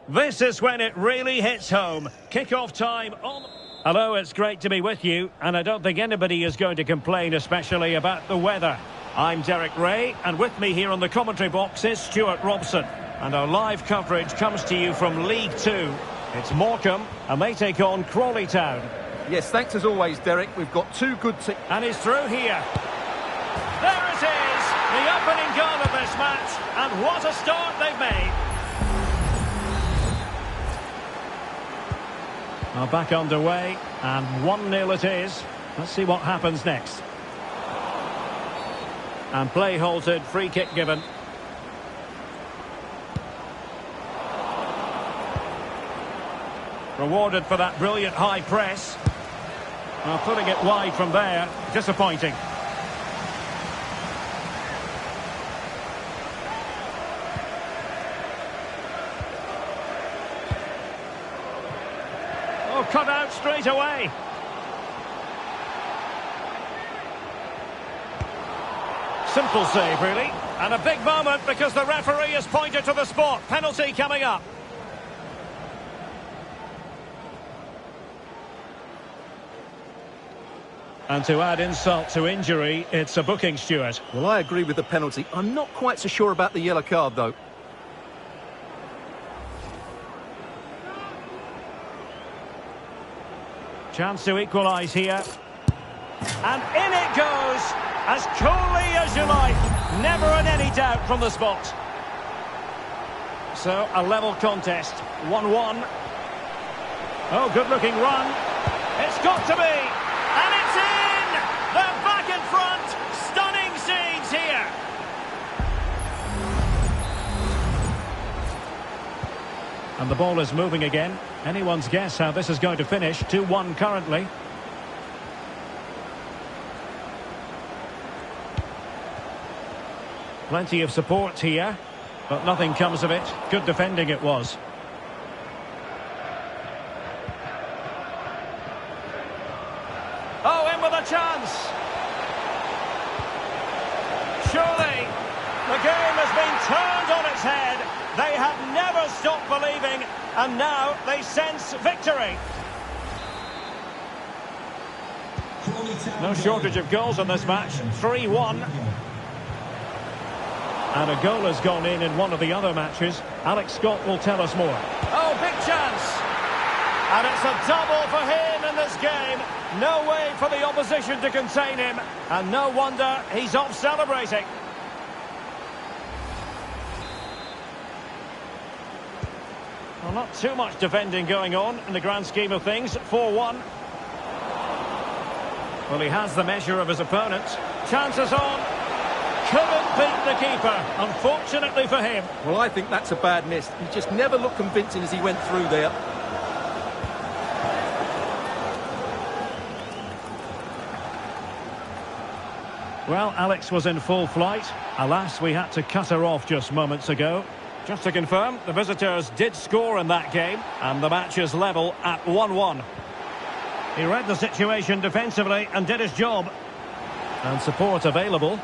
This is when it really hits home. Kick-off time on... Hello, it's great to be with you, and I don't think anybody is going to complain, especially about the weather. I'm Derek Ray, and with me here on the commentary box is Stuart Robson. And our live coverage comes to you from League Two. It's Morecambe, and they take on Crawley Town. Yes, thanks as always, Derek. We've got two good teams. And he's through here. There it is, the opening goal of this match, and what a start they've made. Now back underway, and 1-0 it is. Let's see what happens next. And play halted, free kick given. Rewarded for that brilliant high press. Well, putting it wide from there, disappointing. Oh, cut out straight away. Simple save, really. And a big moment because the referee has pointed to the spot. Penalty coming up. And to add insult to injury, it's a booking, Stuart. Well, I agree with the penalty. I'm not quite so sure about the yellow card, though. Chance to equalise here. And in it goes, as coolly as you like. Never in any doubt from the spot. So, a level contest, 1-1. Oh, good-looking run. It's got to be. And it's in! They're back in front. Stunning scenes here. And the ball is moving again. Anyone's guess how this is going to finish. 2-1 currently. Plenty of support here, but nothing comes of it. Good defending it was. Oh, in with a chance. Surely, the game has been turned on its head. They have never stopped believing, and now they sense victory. No shortage of goals in this match. 3-1. And a goal has gone in one of the other matches. Alex Scott will tell us more. Oh, big chance. And it's a double for him in this game. No way for the opposition to contain him. And no wonder he's off celebrating. Well, not too much defending going on in the grand scheme of things. 4-1. Well, he has the measure of his opponent. Chances on. Couldn't beat the keeper, unfortunately for him. Well, I think that's a bad miss. He just never looked convincing as he went through there. Well, Alex was in full flight. Alas, we had to cut her off just moments ago. Just to confirm, the visitors did score in that game, and the match is level at 1-1. He read the situation defensively and did his job. And support available.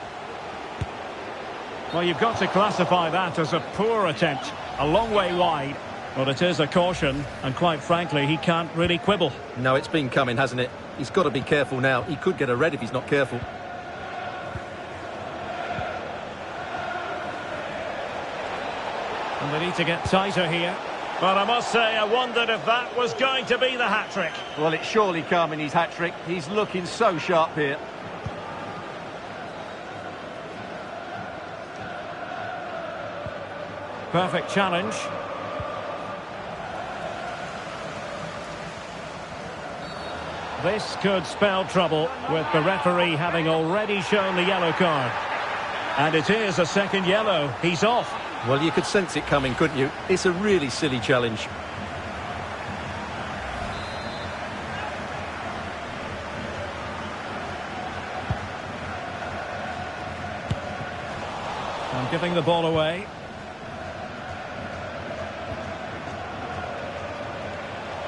Well, you've got to classify that as a poor attempt. A long way wide. But it is a caution, and quite frankly, he can't really quibble. No, it's been coming, hasn't it? He's got to be careful now. He could get a red if he's not careful. And they need to get tighter here. But I must say, I wondered if that was going to be the hat-trick. Well, it's surely come in his hat-trick. He's looking so sharp here. Perfect challenge. This could spell trouble with the referee having already shown the yellow card. And it is a second yellow. He's off. Well, you could sense it coming, couldn't you? It's a really silly challenge. And giving the ball away.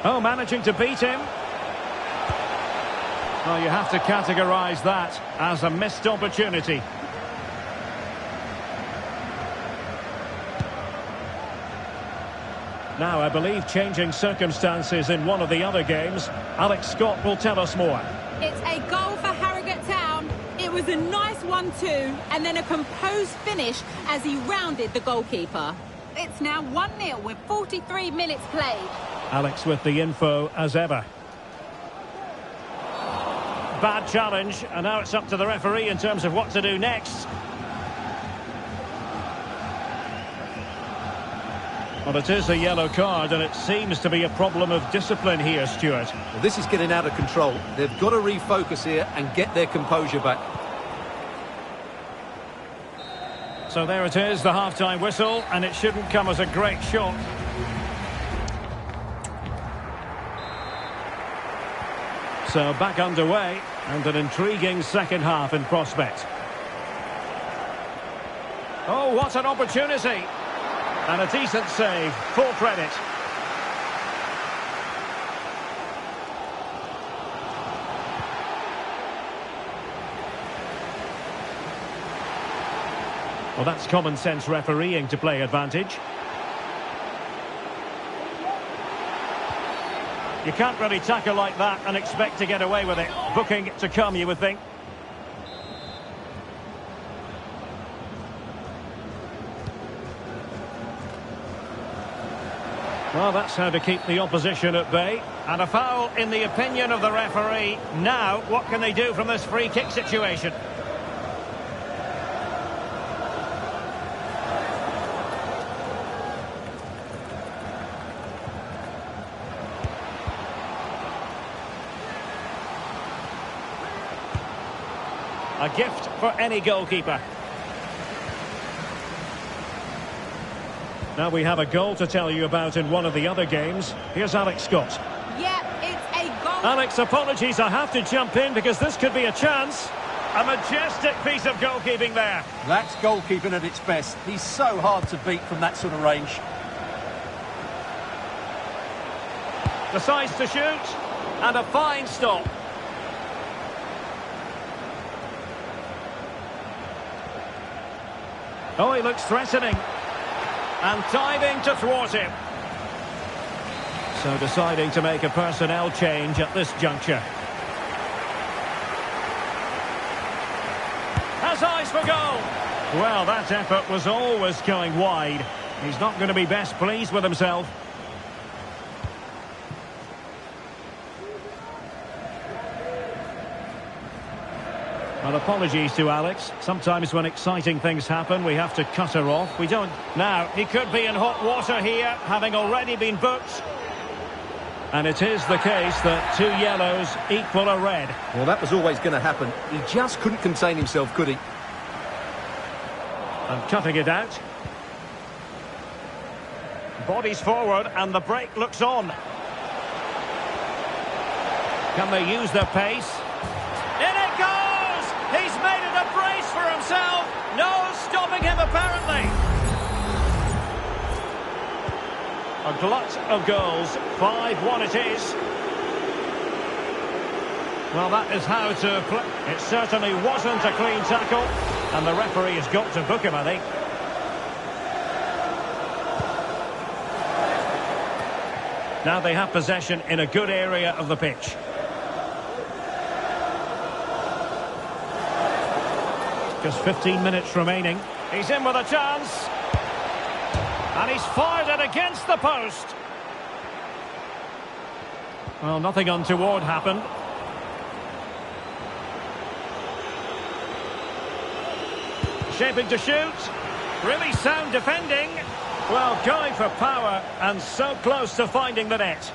Oh, managing to beat him. Well, you have to categorise that as a missed opportunity. Now, I believe changing circumstances in one of the other games. Alex Scott will tell us more. It's a goal for Harrogate Town. It was a nice 1-2 and then a composed finish as he rounded the goalkeeper. It's now 1-0 with 43 minutes played. Alex with the info as ever. Bad challenge, and now it's up to the referee in terms of what to do next. Well, it is a yellow card, and it seems to be a problem of discipline here, Stuart. Well, this is getting out of control. They've got to refocus here and get their composure back. So there it is, the half-time whistle, and it shouldn't come as a great shock. So back underway, and an intriguing second half in prospect. Oh, what an opportunity! And a decent save, full credit. Well, that's common sense refereeing to play advantage. You can't really tackle like that and expect to get away with it. Booking to come, you would think. Well, that's how to keep the opposition at bay. And a foul in the opinion of the referee. Now, what can they do from this free kick situation? A gift for any goalkeeper. Now we have a goal to tell you about in one of the other games. Here's Alex Scott. Yep, it's a goal. Alex, apologies, I have to jump in because this could be a chance. A majestic piece of goalkeeping there. That's goalkeeping at its best. He's so hard to beat from that sort of range. Decides to shoot. And a fine stop. Oh, he looks threatening. And diving to thwart him. So deciding to make a personnel change at this juncture. Has eyes for goal. Well, that effort was always going wide. He's not going to be best pleased with himself. Well, apologies to Alex. Sometimes when exciting things happen, we have to cut her off. We don't. Now, he could be in hot water here, having already been booked. And it is the case that 2 yellows equal a red. Well, that was always going to happen. He just couldn't contain himself, could he? And cutting it out. Bodies forward, and the break looks on. Can they use their pace? In it goes! He's made it a brace for himself. No stopping him, apparently. A glut of goals. 5-1 it is. Well, that is how to play. It certainly wasn't a clean tackle. And the referee has got to book him, I think. Now they have possession in a good area of the pitch. Just 15 minutes remaining. He's in with a chance. And he's fired it against the post. Well, nothing untoward happened. Shaping to shoot. Really sound defending. Well, going for power and so close to finding the net.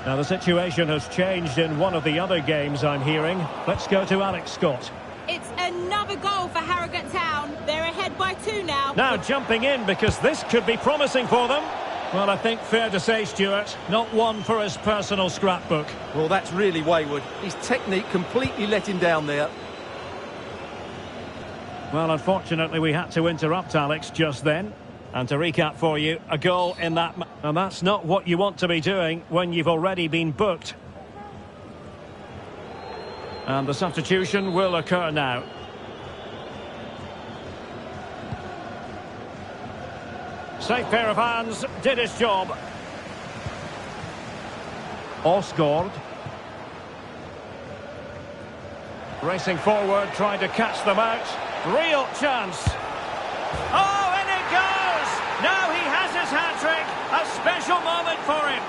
Now the situation has changed in one of the other games, I'm hearing. Let's go to Alex Scott. It's another goal for Harrogate Town. They're ahead by 2 now. Now jumping in because this could be promising for them. Well, I think fair to say, Stuart, not one for his personal scrapbook. Well, that's really wayward. His technique completely let him down there. Well, unfortunately, we had to interrupt Alex just then. And to recap for you, a goal in that... And that's not what you want to be doing when you've already been booked. And the substitution will occur now. Safe pair of hands, did his job. Osgaard. Racing forward, trying to catch them out. Real chance. Oh, and it goes! Now he has his hat-trick. A special moment for him.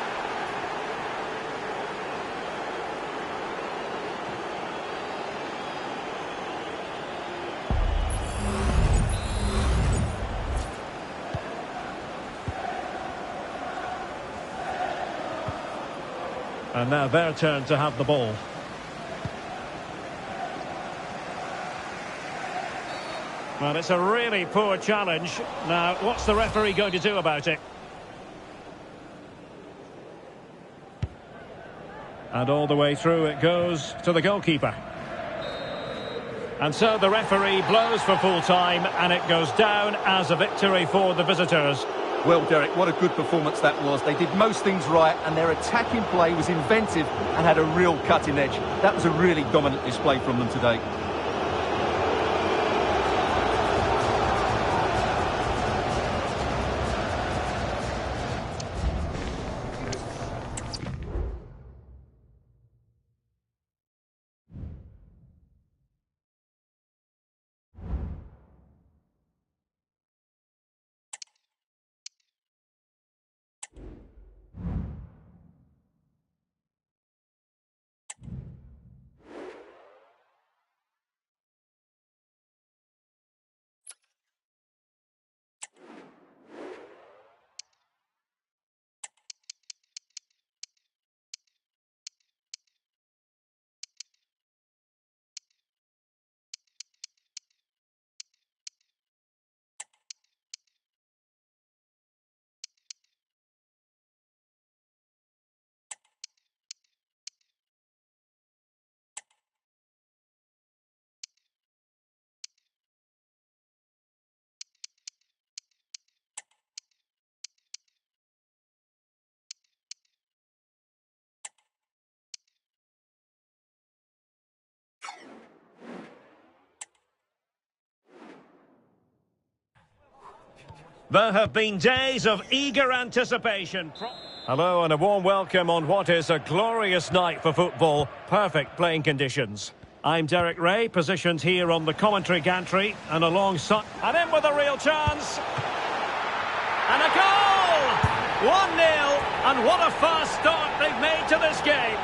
And now their turn to have the ball. Well, it's a really poor challenge. Now, what's the referee going to do about it? And all the way through it goes to the goalkeeper. And so the referee blows for full time, and it goes down as a victory for the visitors. Well, Derek, what a good performance that was. They did most things right, and their attacking play was inventive and had a real cutting edge. That was a really dominant display from them today. There have been days of eager anticipation. Hello and a warm welcome on what is a glorious night for football. Perfect playing conditions. I'm Derek Ray, positioned here on the commentary gantry and alongside... And in with a real chance. And a goal! 1-0, and what a fast start they've made to this game.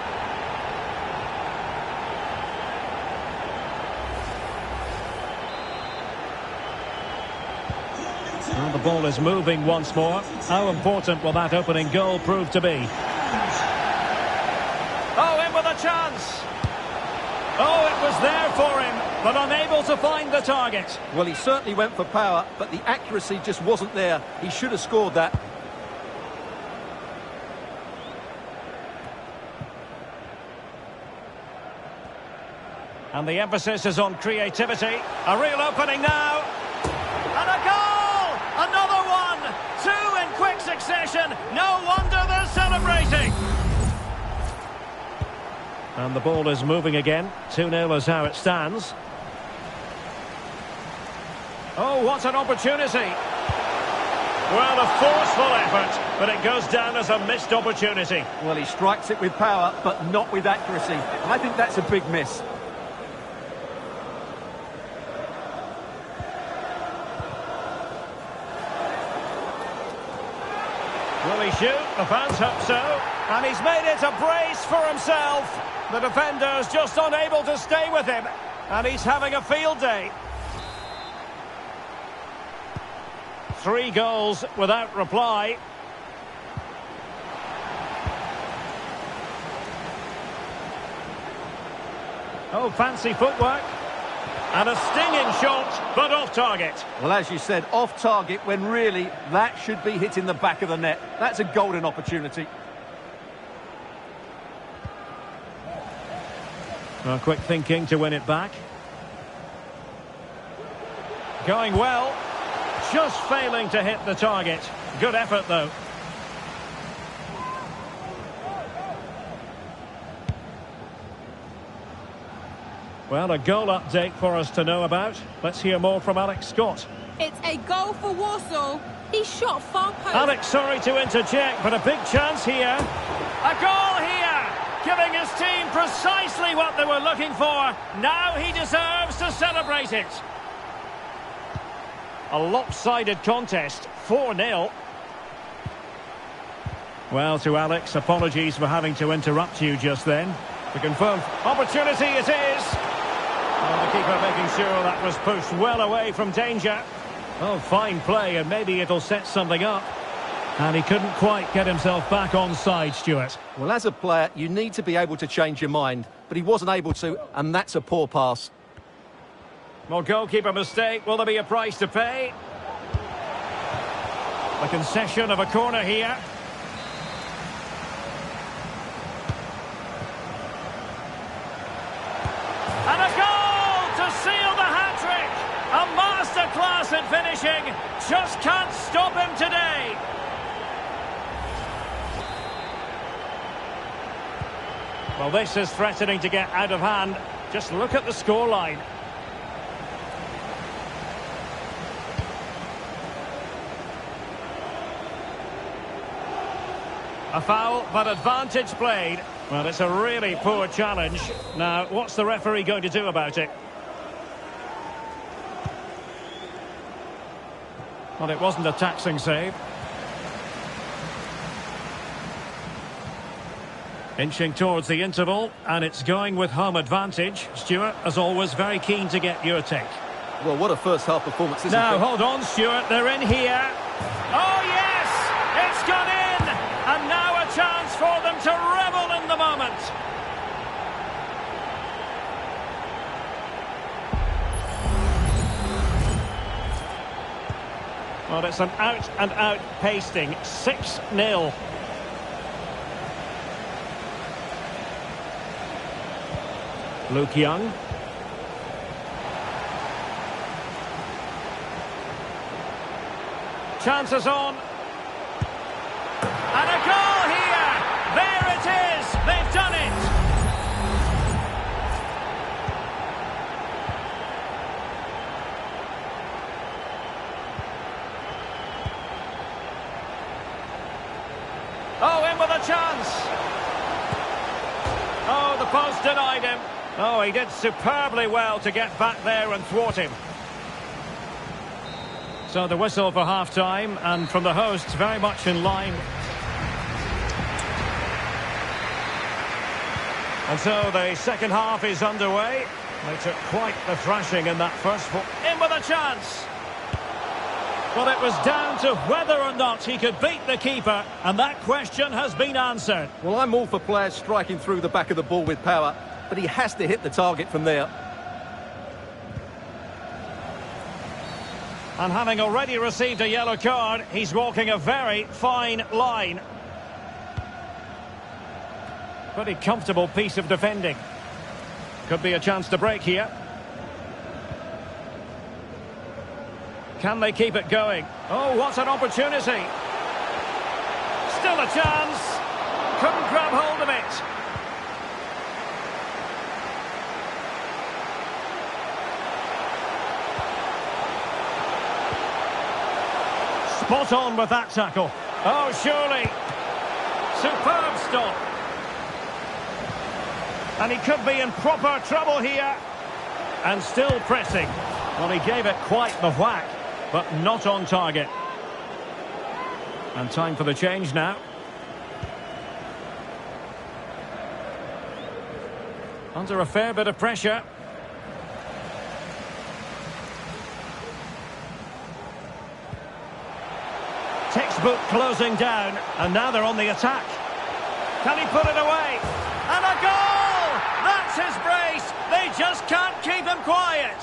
Well, the ball is moving once more. How important will that opening goal prove to be? Oh, in with a chance! Oh, it was there for him, but unable to find the target. Well, he certainly went for power, but the accuracy just wasn't there. He should have scored that. And the emphasis is on creativity. A real opening now. And a goal! Another one! Two in quick succession. No wonder they're celebrating. And the ball is moving again. 2-0 is how it stands. Oh, what an opportunity. Well, a forceful effort, but it goes down as a missed opportunity. Well, he strikes it with power, but not with accuracy. I think that's a big miss. Will he shoot? The fans hope so. And he's made it a brace for himself. The defender's just unable to stay with him. And he's having a field day. 3 goals without reply. Oh, fancy footwork. And a stinging shot, but off target. Well, as you said, off target when really that should be hitting the back of the net. That's a golden opportunity. Well, quick thinking to win it back. Going well. Just failing to hit the target. Good effort, though. Well, a goal update for us to know about. Let's hear more from Alex Scott. It's a goal for Warsaw. He shot far post. Alex, sorry to interject, but a big chance here. A goal here, giving his team precisely what they were looking for. Now he deserves to celebrate it. A lopsided contest, 4-0. Well, to Alex, apologies for having to interrupt you just then. To confirm, opportunity it is. And the keeper making sure that was pushed well away from danger. Oh, fine play, and maybe it'll set something up. And he couldn't quite get himself back on side, Stuart. Well, as a player, you need to be able to change your mind, but he wasn't able to, and that's a poor pass. Well, goalkeeper mistake. Will there be a price to pay? A concession of a corner here. And a goal to seal the hat-trick. A masterclass at finishing. Just can't stop him today. Well, this is threatening to get out of hand. Just look at the scoreline. A foul, but advantage played. Well, it's a really poor challenge. Now, what's the referee going to do about it? Well, it wasn't a taxing save. Inching towards the interval, and it's going with home advantage. Stuart, as always, very keen to get your take. Well, what a first-half performance this has Now, been. hold on, Stuart, they're in here. Oh, yes! It's gone in! And now a chance for them to revel in the moment. Well, it's an out-and-out pasting. 6-0. Luke Young. Chances on. And a goal here! There it is! They've done it! Oh, in with a chance! Oh, the post denied him. Oh, he did superbly well to get back there and thwart him. So the whistle for half-time, and from the hosts, very much in line. And so the second half is underway. They took quite the thrashing in that first. In with a chance. Well, it was down to whether or not he could beat the keeper, and that question has been answered. Well, I'm all for players striking through the back of the ball with power, but he has to hit the target from there. And having already received a yellow card, he's walking a very fine line. Pretty comfortable piece of defending. Could be a chance to break here. Can they keep it going? Oh, what an opportunity. Still a chance. Couldn't grab hold of it. Spot on with that tackle. Oh, surely. Superb stop. And he could be in proper trouble here. And still pressing. Well, he gave it quite the whack, but not on target. And time for the change now. Under a fair bit of pressure. Textbook closing down, and now they're on the attack. Can he put it away? And a goal! That's his brace! They just can't keep him quiet.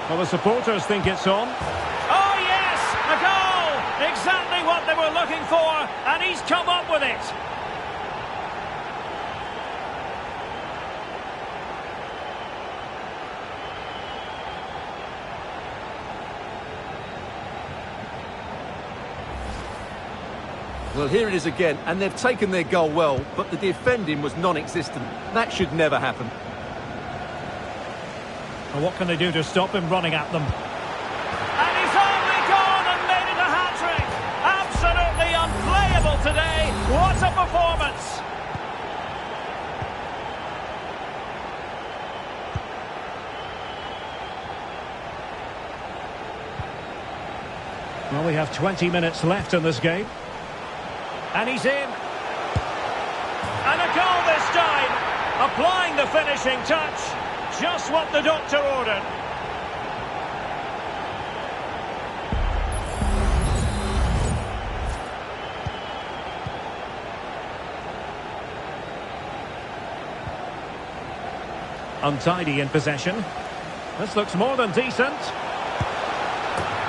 Well, the supporters think it's on. Oh, yes! A goal! Exactly what they were looking for, and he's come up with it. Well, here it is again, and they've taken their goal well, but the defending was non-existent. That should never happen. Well, what can they do to stop him running at them? And he's only gone and made it a hat-trick! Absolutely unplayable today! What a performance! Well, we have 20 minutes left in this game. And he's in. And a goal this time! Applying the finishing touch. Just what the doctor ordered. Untidy in possession. This looks more than decent.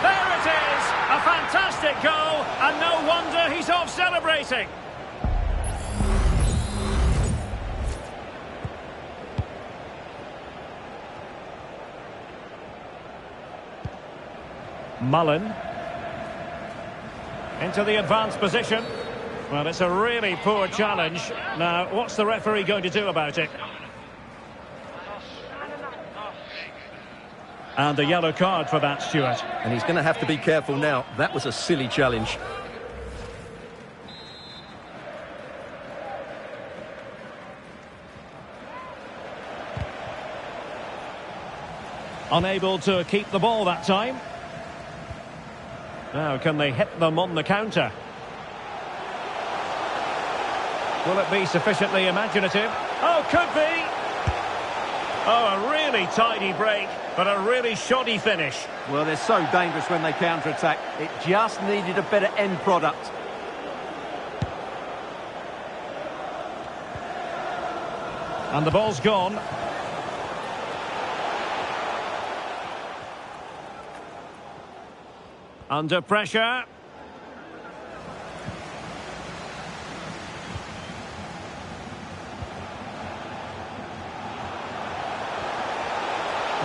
There it is! A fantastic goal, and no wonder he's off celebrating. Mullen. Into the advanced position. Well, it's a really poor challenge. Now, what's the referee going to do about it? And a yellow card for that, Stuart. And he's going to have to be careful now. That was a silly challenge. Unable to keep the ball that time. Now, can they hit them on the counter? Will it be sufficiently imaginative? Oh, could be! Oh, a really tidy break, but a really shoddy finish. Well, they're so dangerous when they counter-attack. It just needed a better end product. And the ball's gone. Under pressure.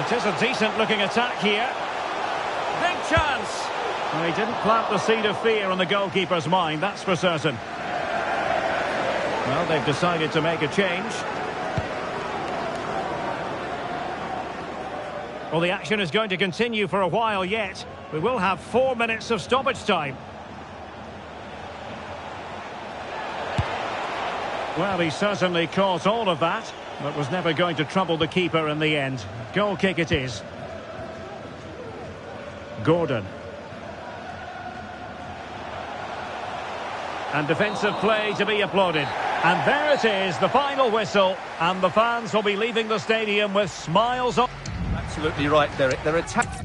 It is a decent-looking attack here. Big chance! Well, he didn't plant the seed of fear in the goalkeeper's mind, that's for certain. Well, they've decided to make a change. Well, the action is going to continue for a while yet. We will have 4 minutes of stoppage time. Well, he certainly caught all of that, but was never going to trouble the keeper in the end. Goal kick it is. Gordon. And defensive play to be applauded. And there it is, the final whistle. And the fans will be leaving the stadium with smiles on. Absolutely right, Derek. They're attacked.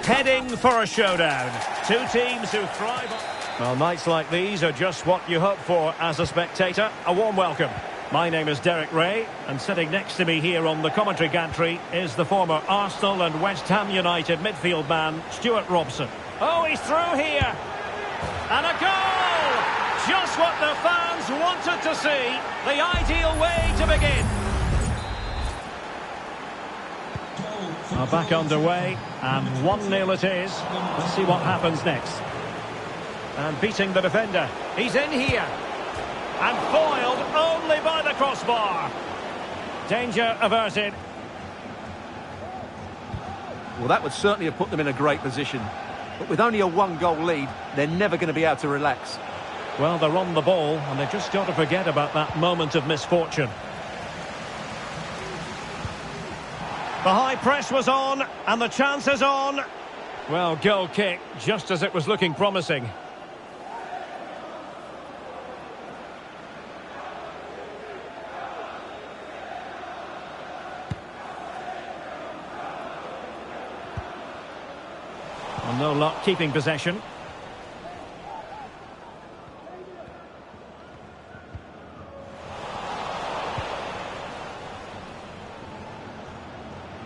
Heading for a showdown. Two teams who thrive on... Well, nights like these are just what you hope for as a spectator. A warm welcome. My name is Derek Ray, and sitting next to me here on the commentary gantry is the former Arsenal and West Ham United midfield man, Stuart Robson. Oh, he's through here. And a goal! Just what the fans wanted to see. The ideal way to begin. Back underway, and 1-0 it is. Let's see what happens next. And beating the defender. He's in here. And foiled only by the crossbar. Danger averted. Well, that would certainly have put them in a great position. But with only a 1-goal lead, they're never going to be able to relax. Well, they're on the ball, and they've just got to forget about that moment of misfortune. The high press was on, and the chance is on. Well, goal kick, just as it was looking promising. Well, no luck keeping possession.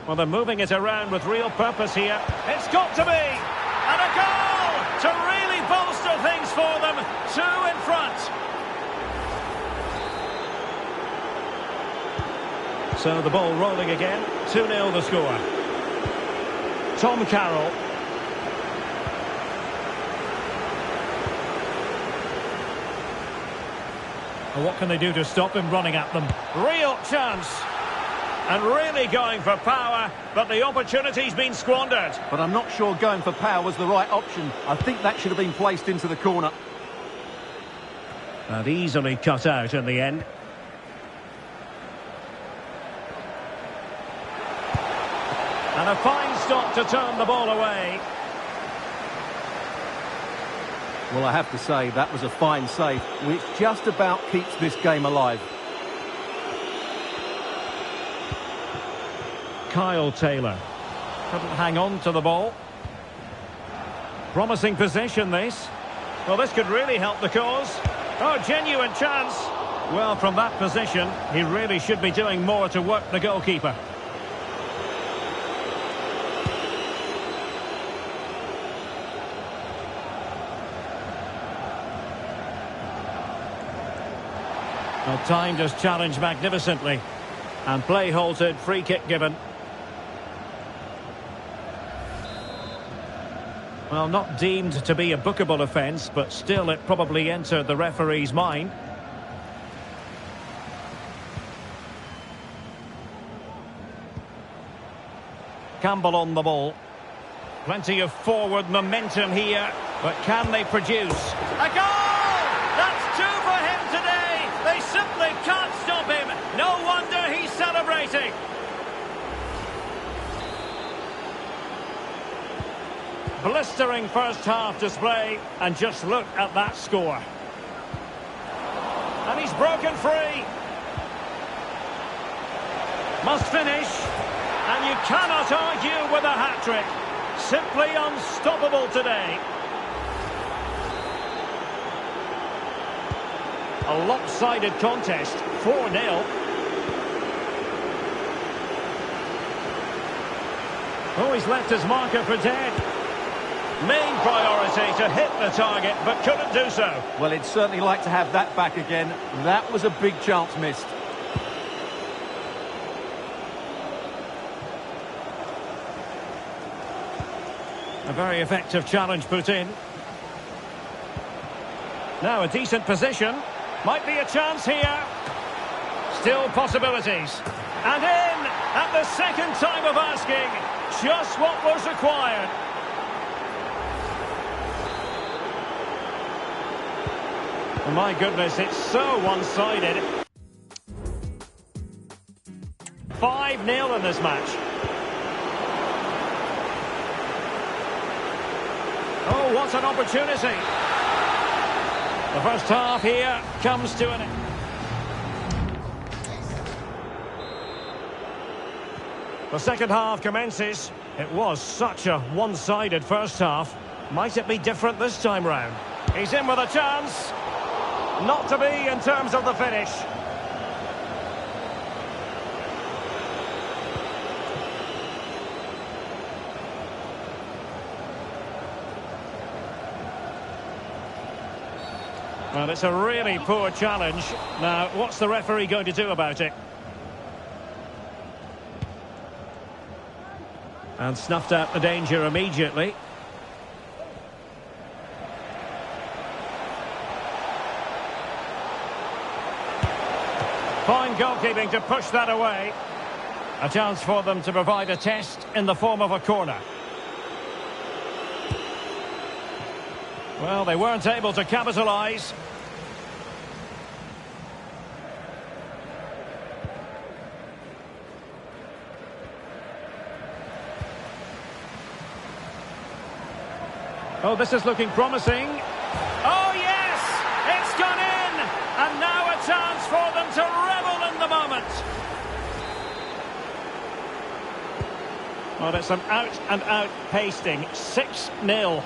Well, they're moving it around with real purpose here. It's got to be! And a goal! To really bolster things for them. 2 in front. So the ball rolling again. 2-0 the score. Tom Carroll. Well, what can they do to stop him running at them? Real chance. And really going for power, but the opportunity's been squandered. But I'm not sure going for power was the right option. I think that should have been placed into the corner. And easily cut out in the end. And a fine stop to turn the ball away. Well, I have to say, that was a fine save, which just about keeps this game alive. Kyle Taylor couldn't hang on to the ball. Promising possession, this. Well, this could really help the cause. Oh, genuine chance. Well, from that position, he really should be doing more to work the goalkeeper. Well, timed his challenge magnificently. And play halted, free kick given. Well, not deemed to be a bookable offence, but still it probably entered the referee's mind. Campbell on the ball. Plenty of forward momentum here, but can they produce? A goal! That's 2 for him today! They simply can't stop him! No wonder he's celebrating! Blistering first-half display, and just look at that score. And he's broken free. Must finish. And you cannot argue with a hat-trick. Simply unstoppable today. A lopsided contest, 4-0. Oh, he's left his marker for dead. Main priority to hit the target, but couldn't do so. Well, he'd certainly like to have that back again. That was a big chance missed. A very effective challenge put in. Now a decent position. Might be a chance here. Still possibilities. And in at the second time of asking. Just what was required. Oh my goodness, it's so one-sided. 5-0 in this match. Oh, what an opportunity. The first half here comes to an end. The second half commences. It was such a one-sided first half. Might it be different this time round? He's in with a chance. Not to be in terms of the finish. Well, it's a really poor challenge. Now, what's the referee going to do about it? And snuffed out the danger immediately. Fine goalkeeping to push that away. A chance for them to provide a test in the form of a corner. Well, they weren't able to capitalise. Oh, this is looking promising. Oh, yes! It's gone in! And now a chance for them to revel in the moment. Well, it's an out-and-out pasting. 6-0.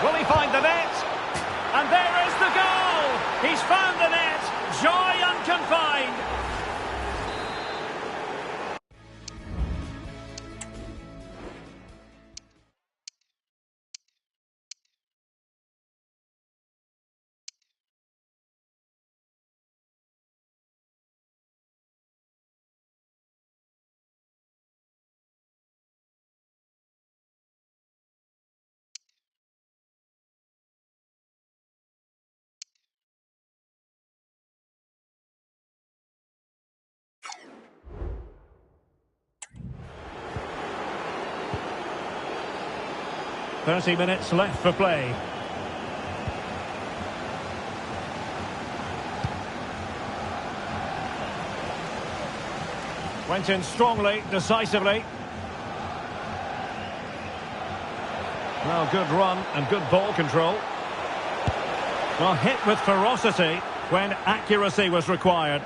Will he find the net? And there is the goal! He's found the net! Joy unconfined! .30 minutes left for play. Went in strongly, decisively. Well, good run and good ball control. Well, hit with ferocity when accuracy was required.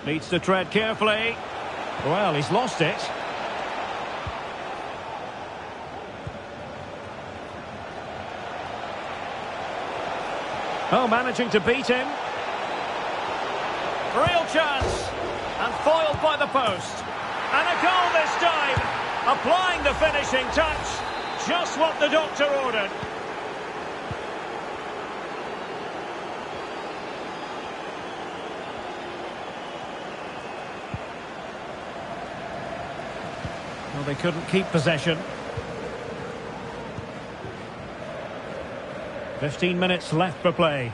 Needs to tread carefully. Well, he's lost it. Oh, managing to beat him. Real chance. And foiled by the post. And a goal this time. Applying the finishing touch. Just what the doctor ordered. Well, they couldn't keep possession. 15 minutes left for play.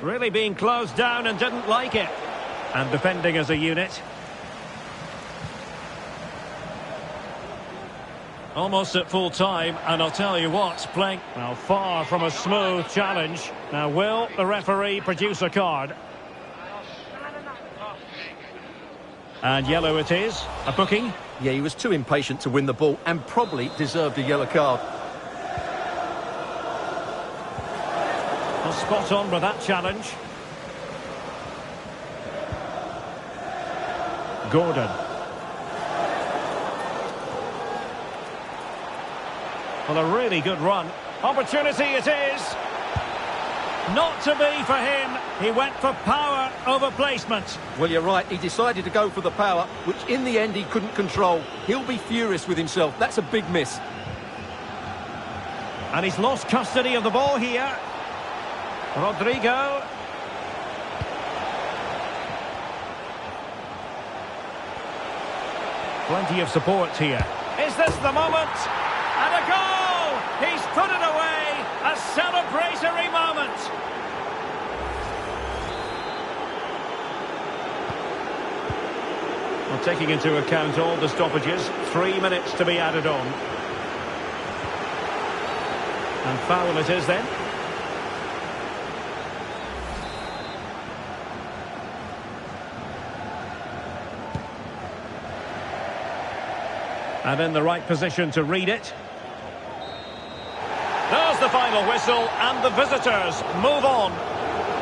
Really being closed down and didn't like it. And defending as a unit. Almost at full time, and I'll tell you what, playing well, far from a smooth challenge. Now, will the referee produce a card? And yellow it is. A booking. Yeah, he was too impatient to win the ball and probably deserved a yellow card. Well, spot on with that challenge. Gordon. Well, a really good run. Opportunity it is. Not to be for him. He went for power over placement. Well, you're right. He decided to go for the power, which in the end he couldn't control. He'll be furious with himself. That's a big miss. And he's lost custody of the ball here. Rodrigo. Plenty of support here. Is this the moment? And a goal! He's put it away! A celebratory moment! Well, taking into account all the stoppages, 3 minutes to be added on. And foul it is then. And in the right position to read it. There's the final whistle, and the visitors move on.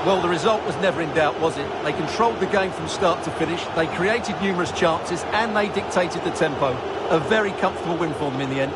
Well, the result was never in doubt, was it? They controlled the game from start to finish. They created numerous chances, and they dictated the tempo. A very comfortable win for them in the end.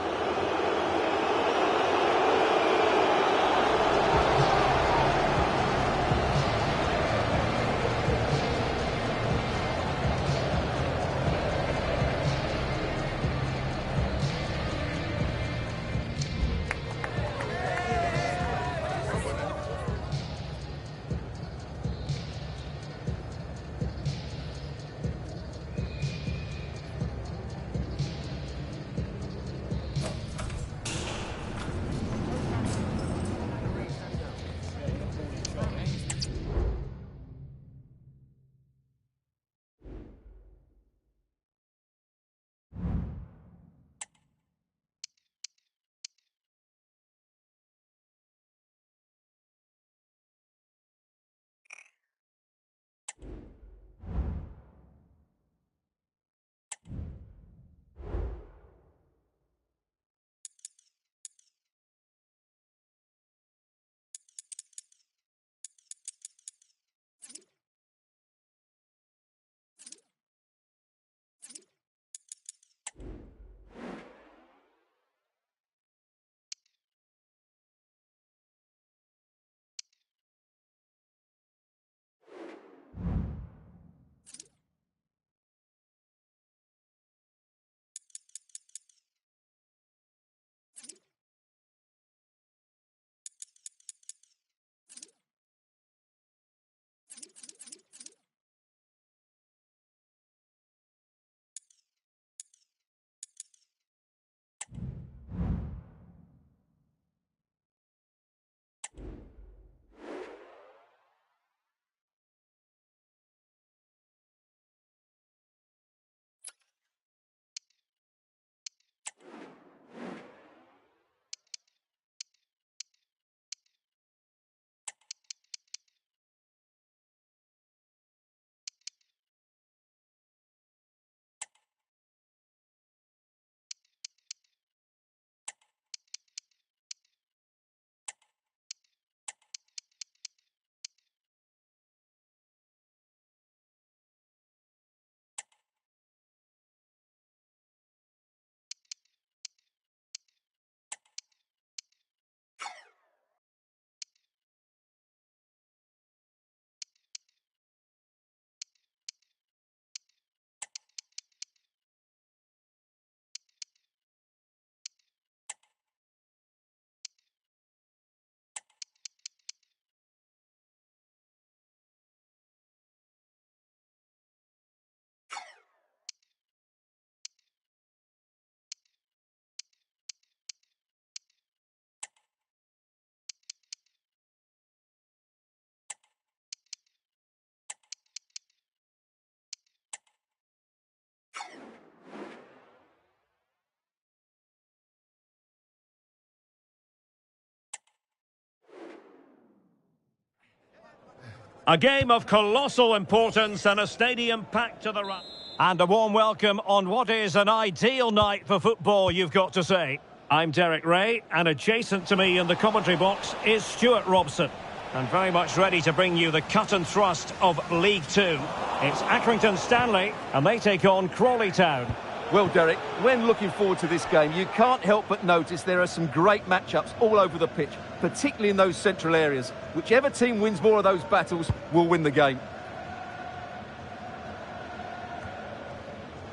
A game of colossal importance and a stadium packed to the run. And a warm welcome on what is an ideal night for football, you've got to say. I'm Derek Ray, and adjacent to me in the commentary box is Stuart Robson. And very much ready to bring you the cut and thrust of League Two. It's Accrington Stanley, and they take on Crawley Town. Well, Derek, when looking forward to this game, you can't help but notice there are some great matchups all over the pitch, particularly in those central areas. Whichever team wins more of those battles will win the game.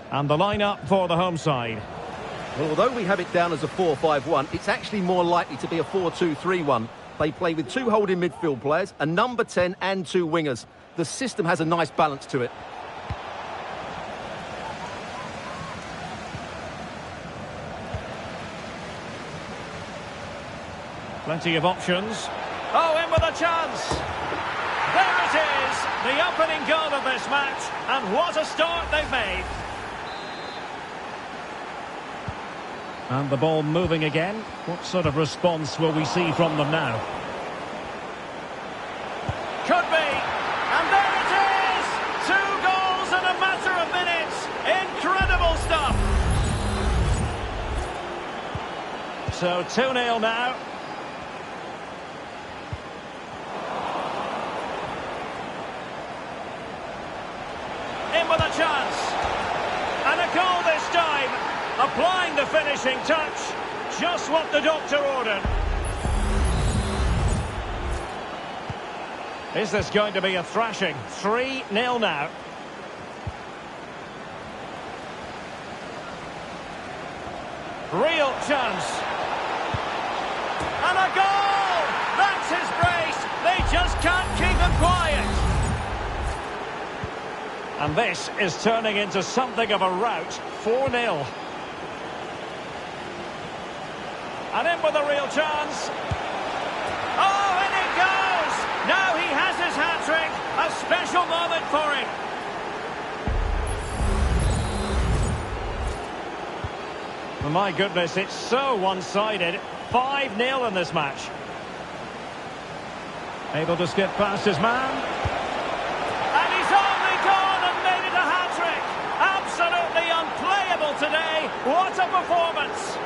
And the lineup for the home side. Well, although we have it down as a 4-5-1, it's actually more likely to be a 4-2-3-1. They play with two holding midfield players, a number 10 and two wingers. The system has a nice balance to it. Plenty of options. Oh, in with a chance. There it is, the opening goal of this match. And what a start they've made. And the ball moving again. What sort of response will we see from them now? Could be. And there it is! 2 goals in a matter of minutes. Incredible stuff. So 2-0 now. In with a chance. And a goal this time. Applying the finishing touch. Just what the doctor ordered. Is this going to be a thrashing? 3-0 now. Real chance. And a goal! That's his brace. They just can't keep him quiet. And this is turning into something of a rout. 4-0. And in with a real chance. Oh, and it goes! Now he has his hat-trick. A special moment for him. Oh, my goodness, it's so one-sided. 5-0 in this match. Able to skip past his man. And he's only gone and made it a hat-trick. Absolutely unplayable today. What a performance.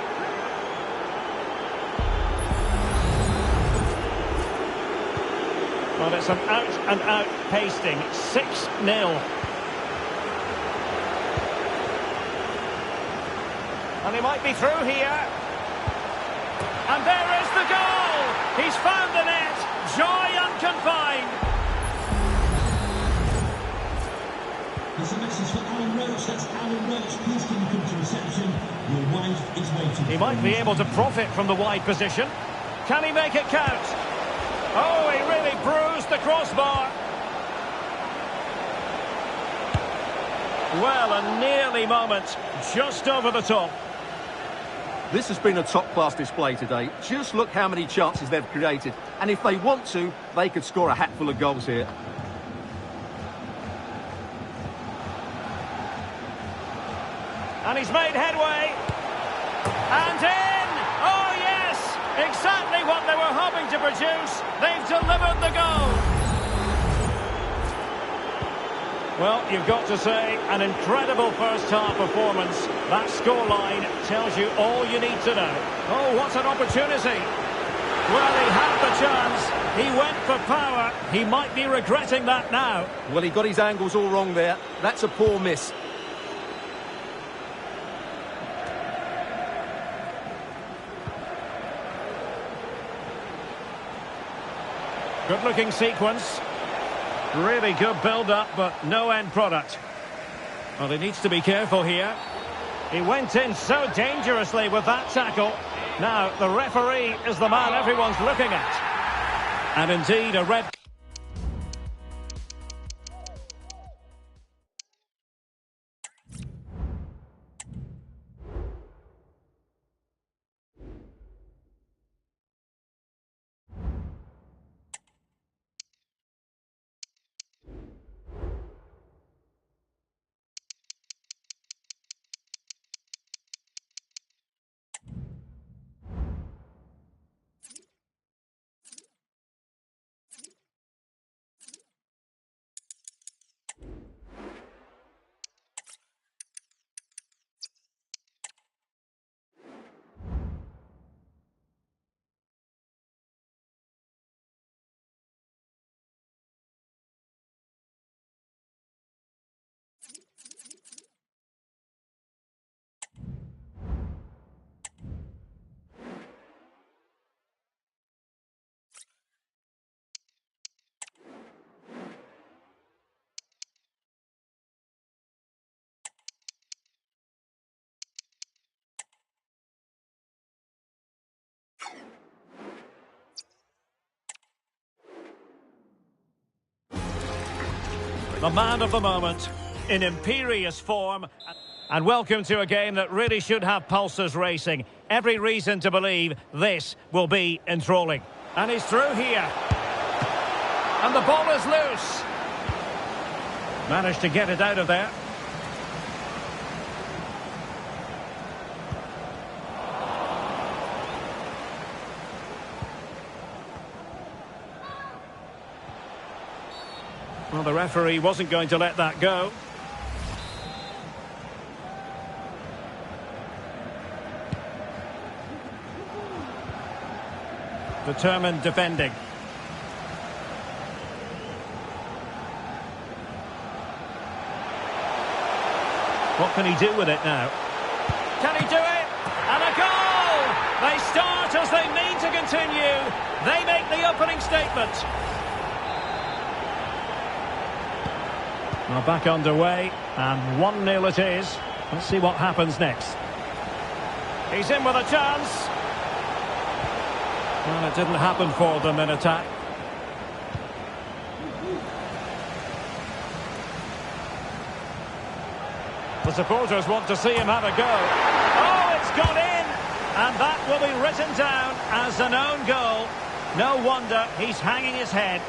Well, it's an out-and-out pasting. 6-0. And he might be through here. And there is the goal! He's found the net. Joy unconfined. There's a message for Alan Roach. That's Alan Roach. Please can you come to reception? Your wife is waiting. He might be able to profit from the wide position. Can he make it count? Oh, he really bruised the crossbar. Well, a nearly moment. Just over the top. This has been a top-class display today. Just look how many chances they've created. And if they want to, they could score a hatful of goals here. And he's made headway. And in! Oh, yes! Exactly what they were hoping to produce. They've delivered the goal. Well, you've got to say, an incredible first-half performance. That scoreline tells you all you need to know. Oh, what an opportunity. Well, he had the chance. He went for power. He might be regretting that now. Well, he got his angles all wrong there. That's a poor miss. Good-looking sequence. Really good build-up, but no end product. Well, he needs to be careful here. He went in so dangerously with that tackle. Now, the referee is the man everyone's looking at. And indeed, a red... The man of the moment, in imperious form. And welcome to a game that really should have pulses racing. Every reason to believe this will be enthralling. And he's through here. And the ball is loose. Managed to get it out of there. Well, the referee wasn't going to let that go. Determined defending. What can he do with it now? Can he do it? And a goal! They start as they mean to continue. They make the opening statement. Now back underway, and 1-0 it is. Let's see what happens next. He's in with a chance. Well, it didn't happen for them in attack. The supporters want to see him have a go. Oh, it's gone in! And that will be written down as an own goal. No wonder he's hanging his head.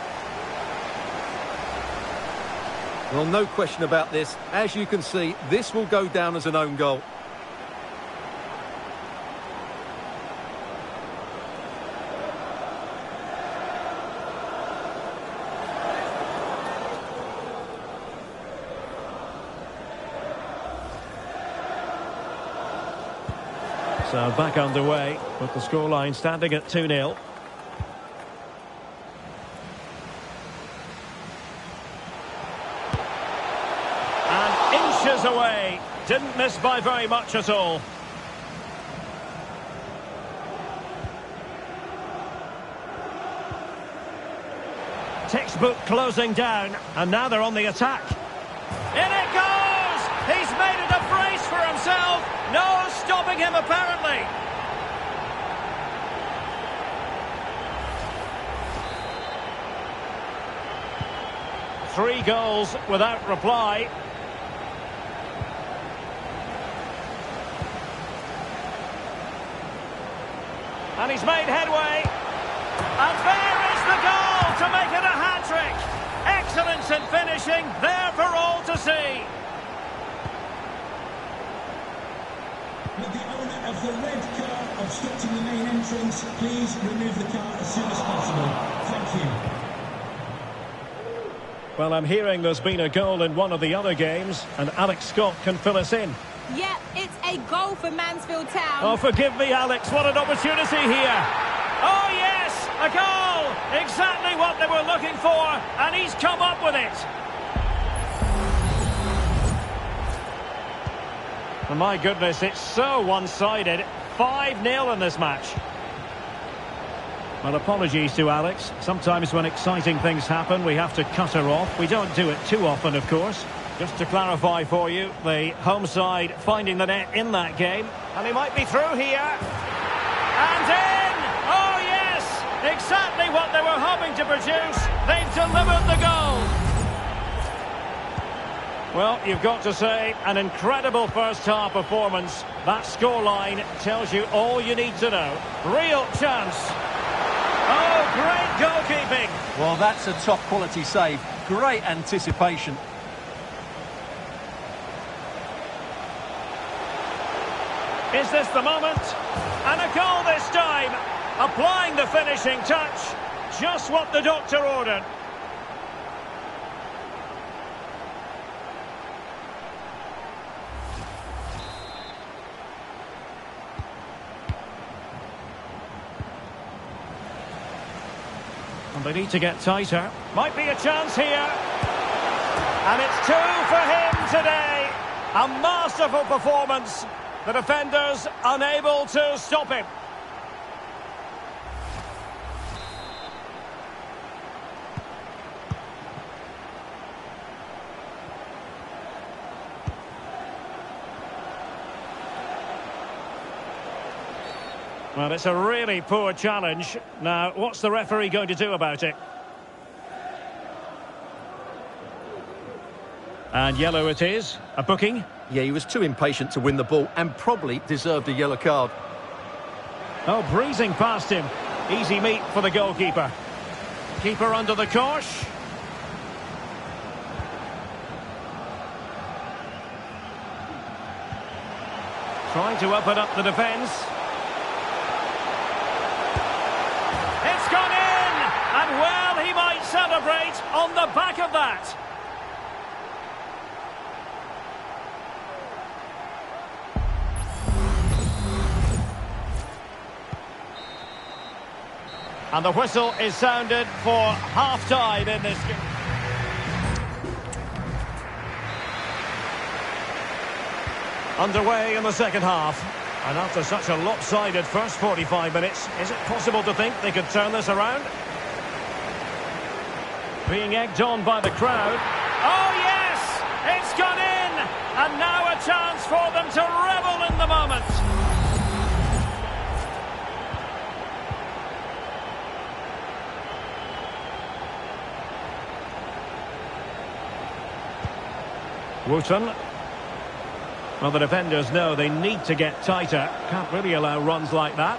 Well, no question about this. As you can see, this will go down as an own goal. So back underway with the scoreline standing at 2-0. And inches away. Didn't miss by very much at all. Textbook closing down, and now they're on the attack. In it goes! He's made it a brace for himself. No stopping him, apparently. Three goals without reply. And he's made headway. And there is the goal to make it a hat-trick. Excellence in finishing, there for all to see. With the owner of the red car obstructing the main entrance, please remove the car as soon as possible. Thank you. Well, I'm hearing there's been a goal in one of the other games, and Alex Scott can fill us in. Yeah, it's a goal for Mansfield Town. Oh, forgive me, Alex, what an opportunity here. Oh, yes, a goal! Exactly what they were looking for, and he's come up with it. Oh, my goodness, it's so one-sided. 5-0 in this match. Well, apologies to Alex. Sometimes when exciting things happen, we have to cut her off. We don't do it too often, of course. Just to clarify for you, the home side finding the net in that game. And he might be through here. And in! Oh, yes! Exactly what they were hoping to produce. They've delivered the goal. Well, you've got to say, an incredible first-half performance. That scoreline tells you all you need to know. Real chance. Oh, great goalkeeping. Well, that's a top-quality save. Great anticipation. Is this the moment? And a goal this time. Applying the finishing touch. Just what the doctor ordered. And they need to get tighter. Might be a chance here. And it's 2 for him today. A masterful performance. The defenders unable to stop him. Well, it's a really poor challenge. Now, what's the referee going to do about it? And yellow it is. A booking. Yeah, he was too impatient to win the ball and probably deserved a yellow card. Oh, breezing past him. Easy meat for the goalkeeper. Keeper under the cosh. Trying to open up the defence. It's gone in! And well, he might celebrate on the back of that. And the whistle is sounded for half-time in this game. Underway in the second half. And after such a lopsided first 45 minutes, is it possible to think they could turn this around? Being egged on by the crowd. Oh, yes! It's gone in! And now a chance for them to revel in the moment. Wooten. Well, the defenders know they need to get tighter. Can't really allow runs like that.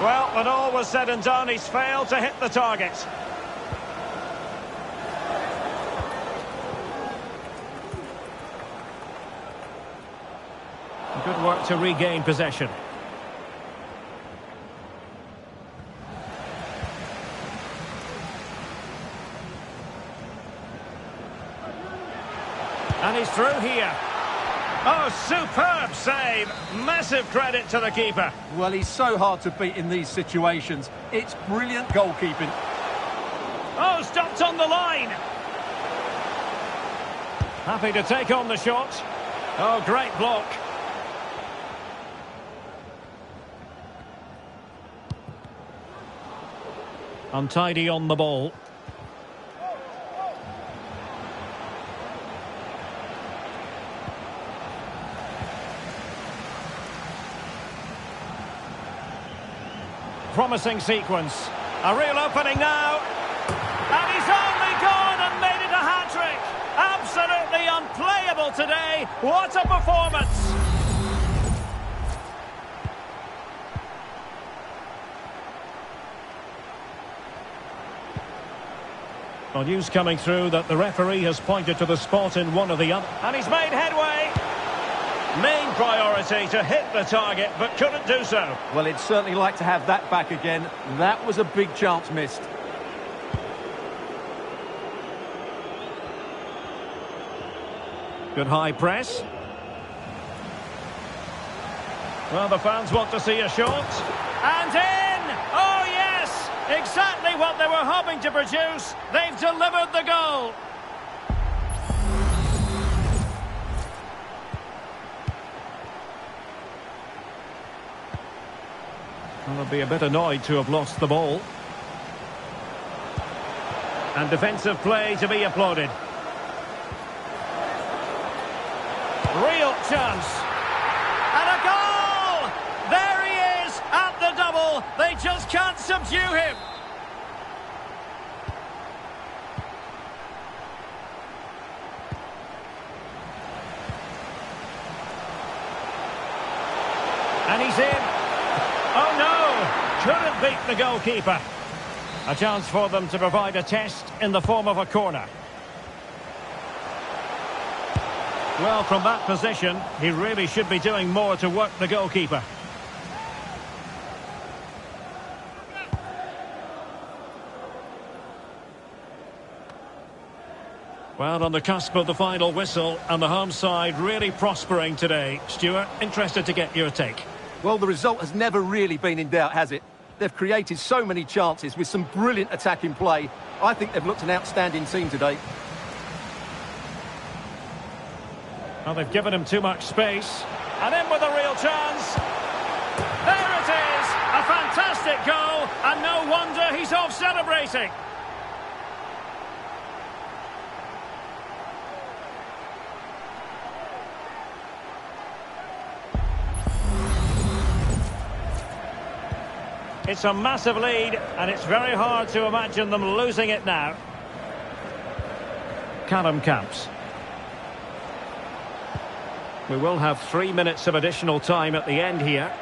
Well, when all was said and done, he's failed to hit the target. Good work to regain possession. And he's through here. Oh, superb save. Massive credit to the keeper. Well, he's so hard to beat in these situations. It's brilliant goalkeeping. Oh, stopped on the line. Happy to take on the shot. Oh, great block. Untidy on the ball. Promising sequence. A real opening now. And he's only gone and made it a hat-trick. Absolutely unplayable today. What a performance. Well, news coming through that the referee has pointed to the spot in one of the other. And he's made headway. Main priority to hit the target, but couldn't do so. Well, he'd certainly like to have that back again. That was a big chance missed. Good high press. Well, the fans want to see a shot. And in! Oh, yes! Exactly what they were hoping to produce. They've delivered the goal. Well, they'll be a bit annoyed to have lost the ball. And defensive play to be applauded. Real chance. And a goal! There he is at the double. They just can't subdue him. And he's in. Oh no! Couldn't beat the goalkeeper. A chance for them to provide a test in the form of a corner. Well, from that position, he really should be doing more to work the goalkeeper. Well, on the cusp of the final whistle, and the home side really prospering today. Stuart, interested to get your take. Well, the result has never really been in doubt, has it? They've created so many chances with some brilliant attacking play. I think they've looked an outstanding team today. Well, they've given him too much space. And in with a real chance. There it is! A fantastic goal, and no wonder he's off celebrating. It's a massive lead, and it's very hard to imagine them losing it now. Callum Camps. We will have 3 minutes of additional time at the end here.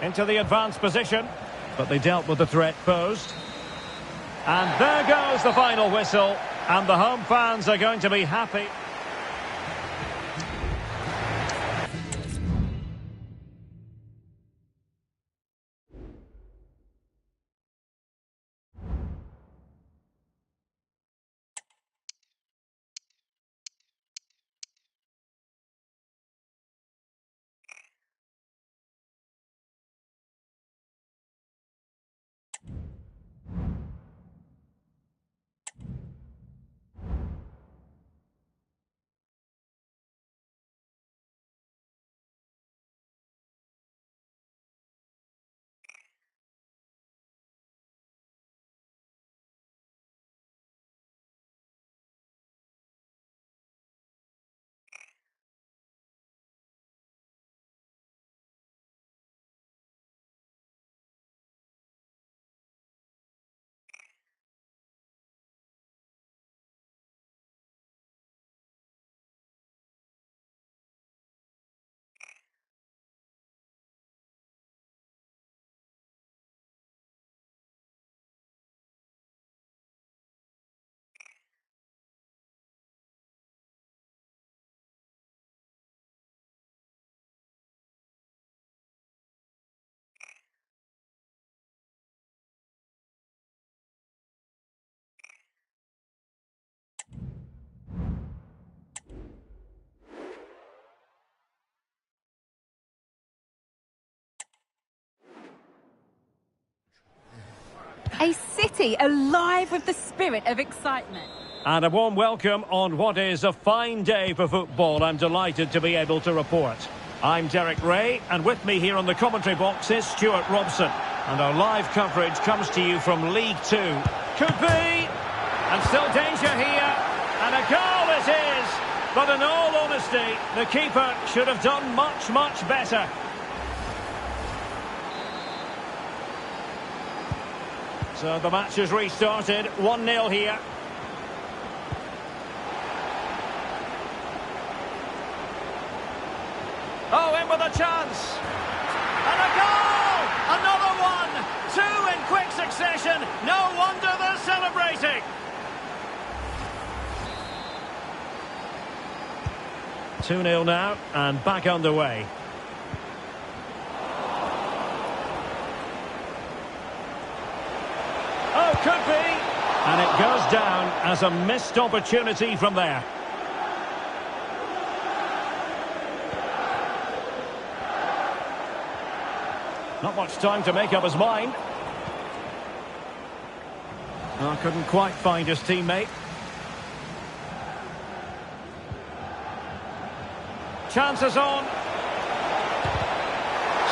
Into the advanced position, but they dealt with the threat posed. And there goes the final whistle, and the home fans are going to be happy. A city alive with the spirit of excitement. And a warm welcome on what is a fine day for football. I'm delighted to be able to report. I'm Derek Ray, and with me here on the commentary box is Stuart Robson. And our live coverage comes to you from League Two. Could be, and still danger here, and a goal it is. But in all honesty, the keeper should have done much, much better. So the match has restarted, 1-0 here. Oh, in with a chance. And a goal! Another one! Two in quick succession. No wonder they're celebrating. Two 0 now, and back underway. Oh, could be. And it goes down as a missed opportunity from there. Not much time to make up his mind. Oh, couldn't quite find his teammate. Chances on.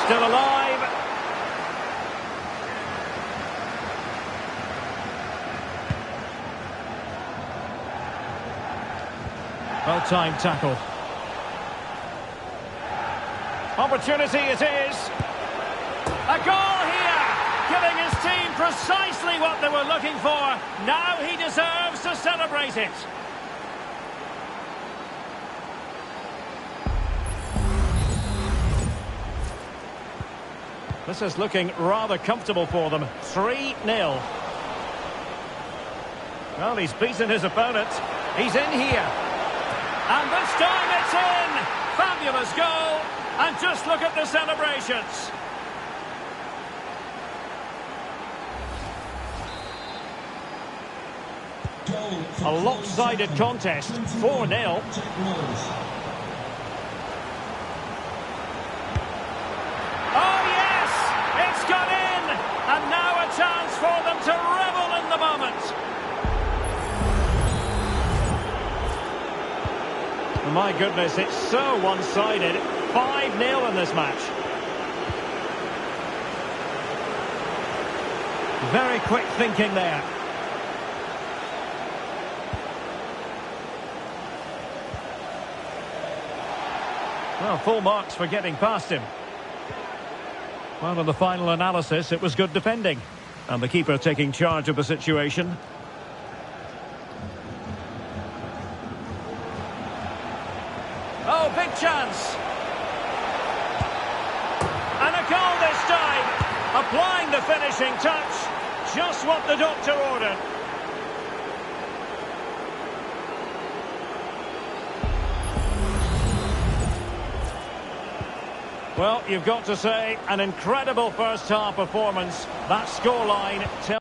Still alive. Well-timed tackle. Opportunity it is. A goal here, giving his team precisely what they were looking for. Now he deserves to celebrate it. This is looking rather comfortable for them. 3-0. Well, he's beaten his opponent. He's in here. And this time it's in! Fabulous goal. And just look at the celebrations. A lopsided contest, 4-0. Oh yes, it's gone in, and now a chance for them to revel in the moment. My goodness, it's so one-sided. 5-0 in this match. Very quick thinking there. Well, full marks for getting past him. Well, in the final analysis, it was good defending. And the keeper taking charge of the situation. Oh, big chance. And a goal this time. Applying the finishing touch. Just what the doctor ordered. Well, you've got to say, an incredible first-half performance. That scoreline tells...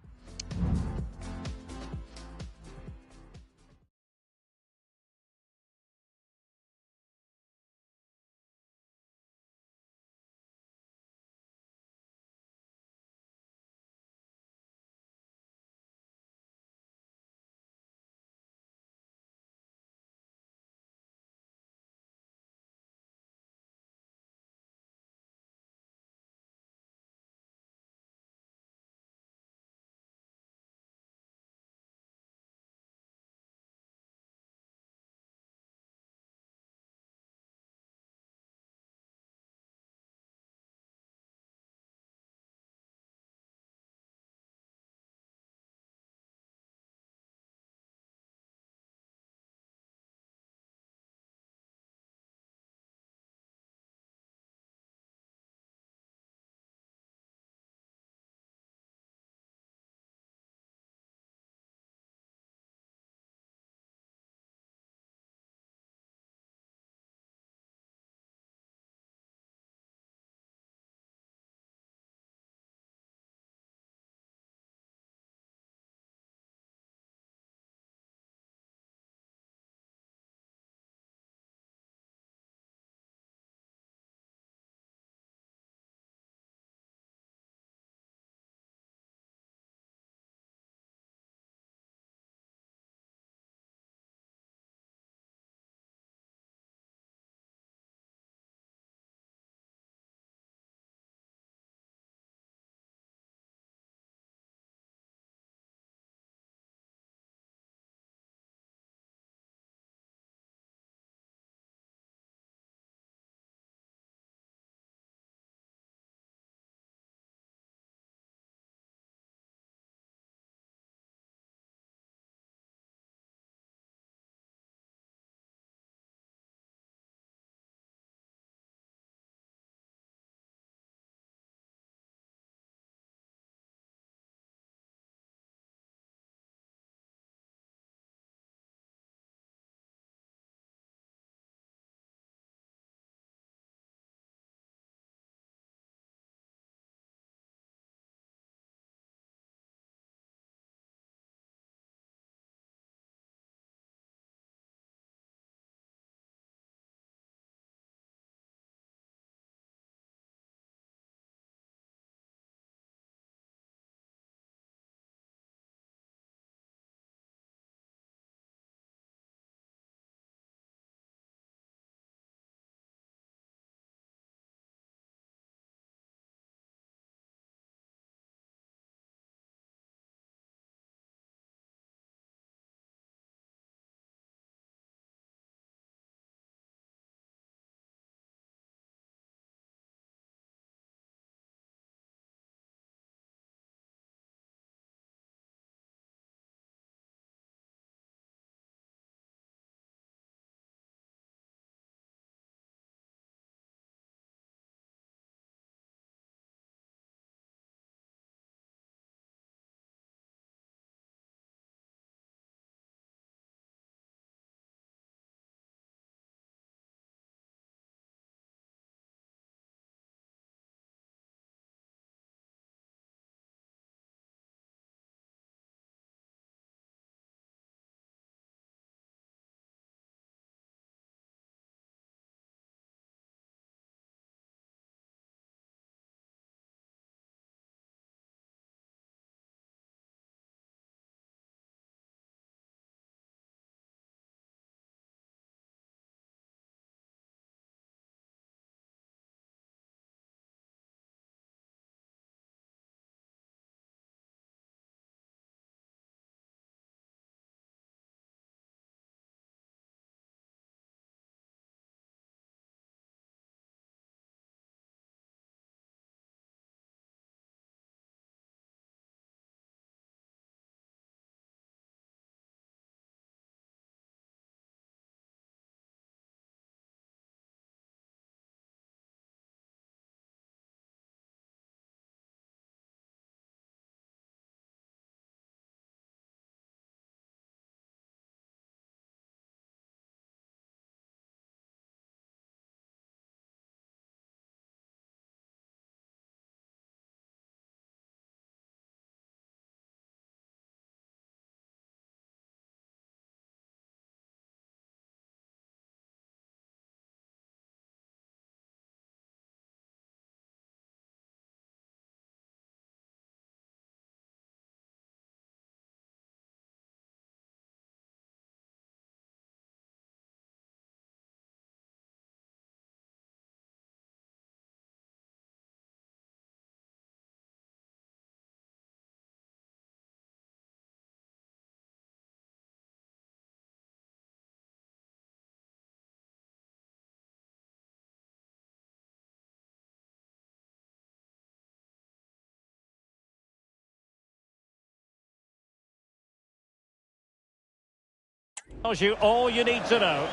Tells you all you need to know.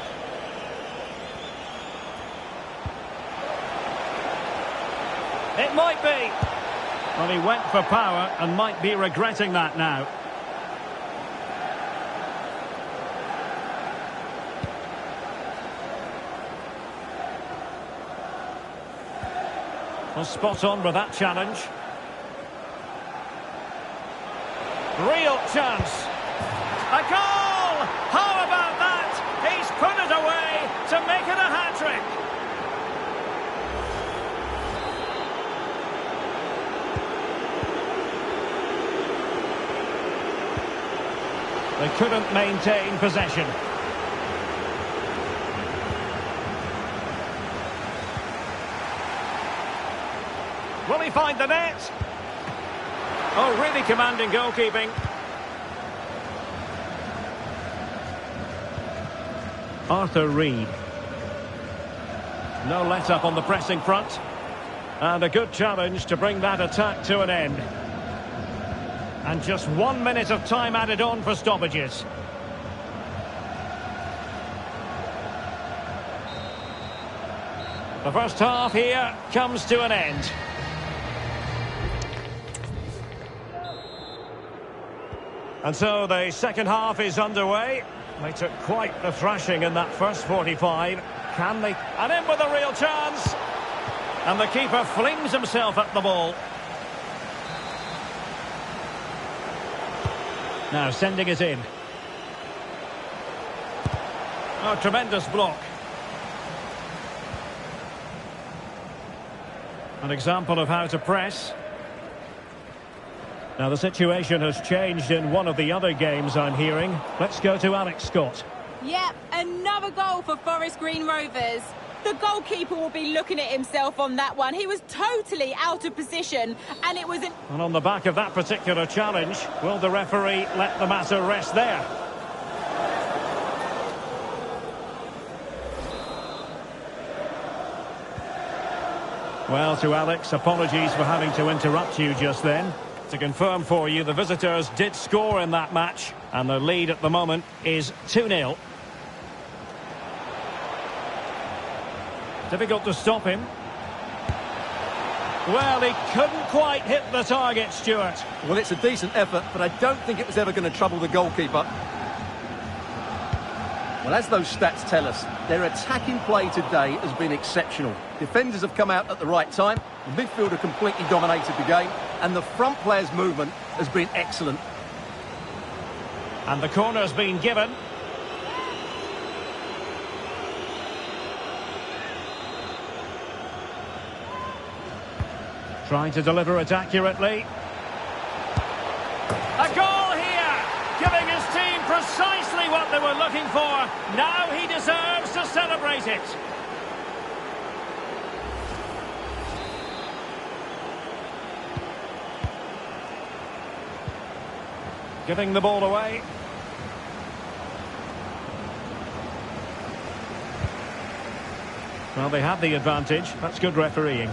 It might be. Well, he went for power and might be regretting that now. Well, spot on with that challenge. Real chance. A goal! How about that? He's put it away to make it a hat-trick. They couldn't maintain possession. Will he find the net? Oh, really commanding goalkeeping. Arthur Reed. No let-up on the pressing front. And a good challenge to bring that attack to an end. And just 1 minute of time added on for stoppages. The first half here comes to an end. And so the second half is underway. They took quite the thrashing in that first 45. Can they? And in with a real chance. And the keeper flings himself at the ball. Now sending it in. Oh, tremendous block. An example of how to press. Now the situation has changed in one of the other games I'm hearing. Let's go to Alex Scott. Yep, another goal for Forest Green Rovers. The goalkeeper will be looking at himself on that one. He was totally out of position, and it was an... And on the back of that particular challenge, will the referee let the matter rest there? Well, to Alex, apologies for having to interrupt you just then. To confirm for you, the visitors did score in that match, and the lead at the moment is 2-0. Difficult to stop him. Well, he couldn't quite hit the target, Stuart. Well, it's a decent effort, but I don't think it was ever going to trouble the goalkeeper. Well, as those stats tell us, their attacking play today has been exceptional. Defenders have come out at the right time, the midfielder completely dominated the game, and the front player's movement has been excellent. And the corner's been given. Trying to deliver it accurately. A goal here! Giving his team precisely what they were looking for. Now he deserves to celebrate it. Giving the ball away. Well, they have the advantage. That's good refereeing.